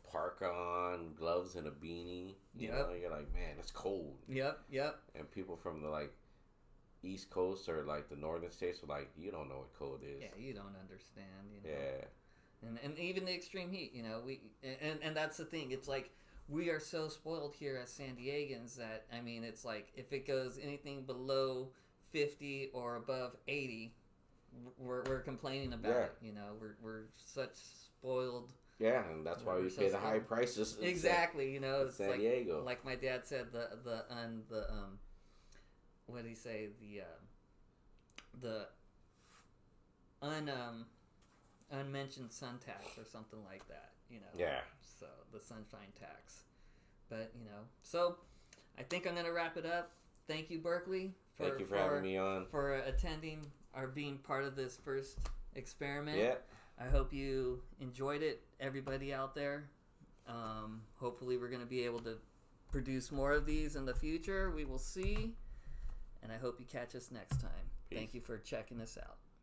Speaker 2: parka on, gloves, and a beanie. You know, you're like, man, it's cold. Yep. And people from the like East Coast or like the northern states are like, you don't know what cold is.
Speaker 1: Yeah, you don't understand. You know? Yeah. And even the extreme heat, you know, and that's the thing. It's like we are so spoiled here as San Diegans that, I mean, it's like if it goes anything below 50 or above 80, we're complaining about it. You know, we're such spoiled.
Speaker 2: Yeah, and that's why we pay the high prices.
Speaker 1: Exactly, you know, it's
Speaker 2: San Diego.
Speaker 1: Like my dad said, what did he say? The unmentioned sun tax or something like that. You know. Yeah. So the sunshine tax, but you know, so I think I'm gonna wrap it up. Thank you, Burkley.
Speaker 2: Thank you for having me on.
Speaker 1: For attending or being part of this first experiment. Yeah. I hope you enjoyed it, everybody out there. Hopefully we're going to be able to produce more of these in the future. We will see. And I hope you catch us next time. Peace. Thank you for checking us out.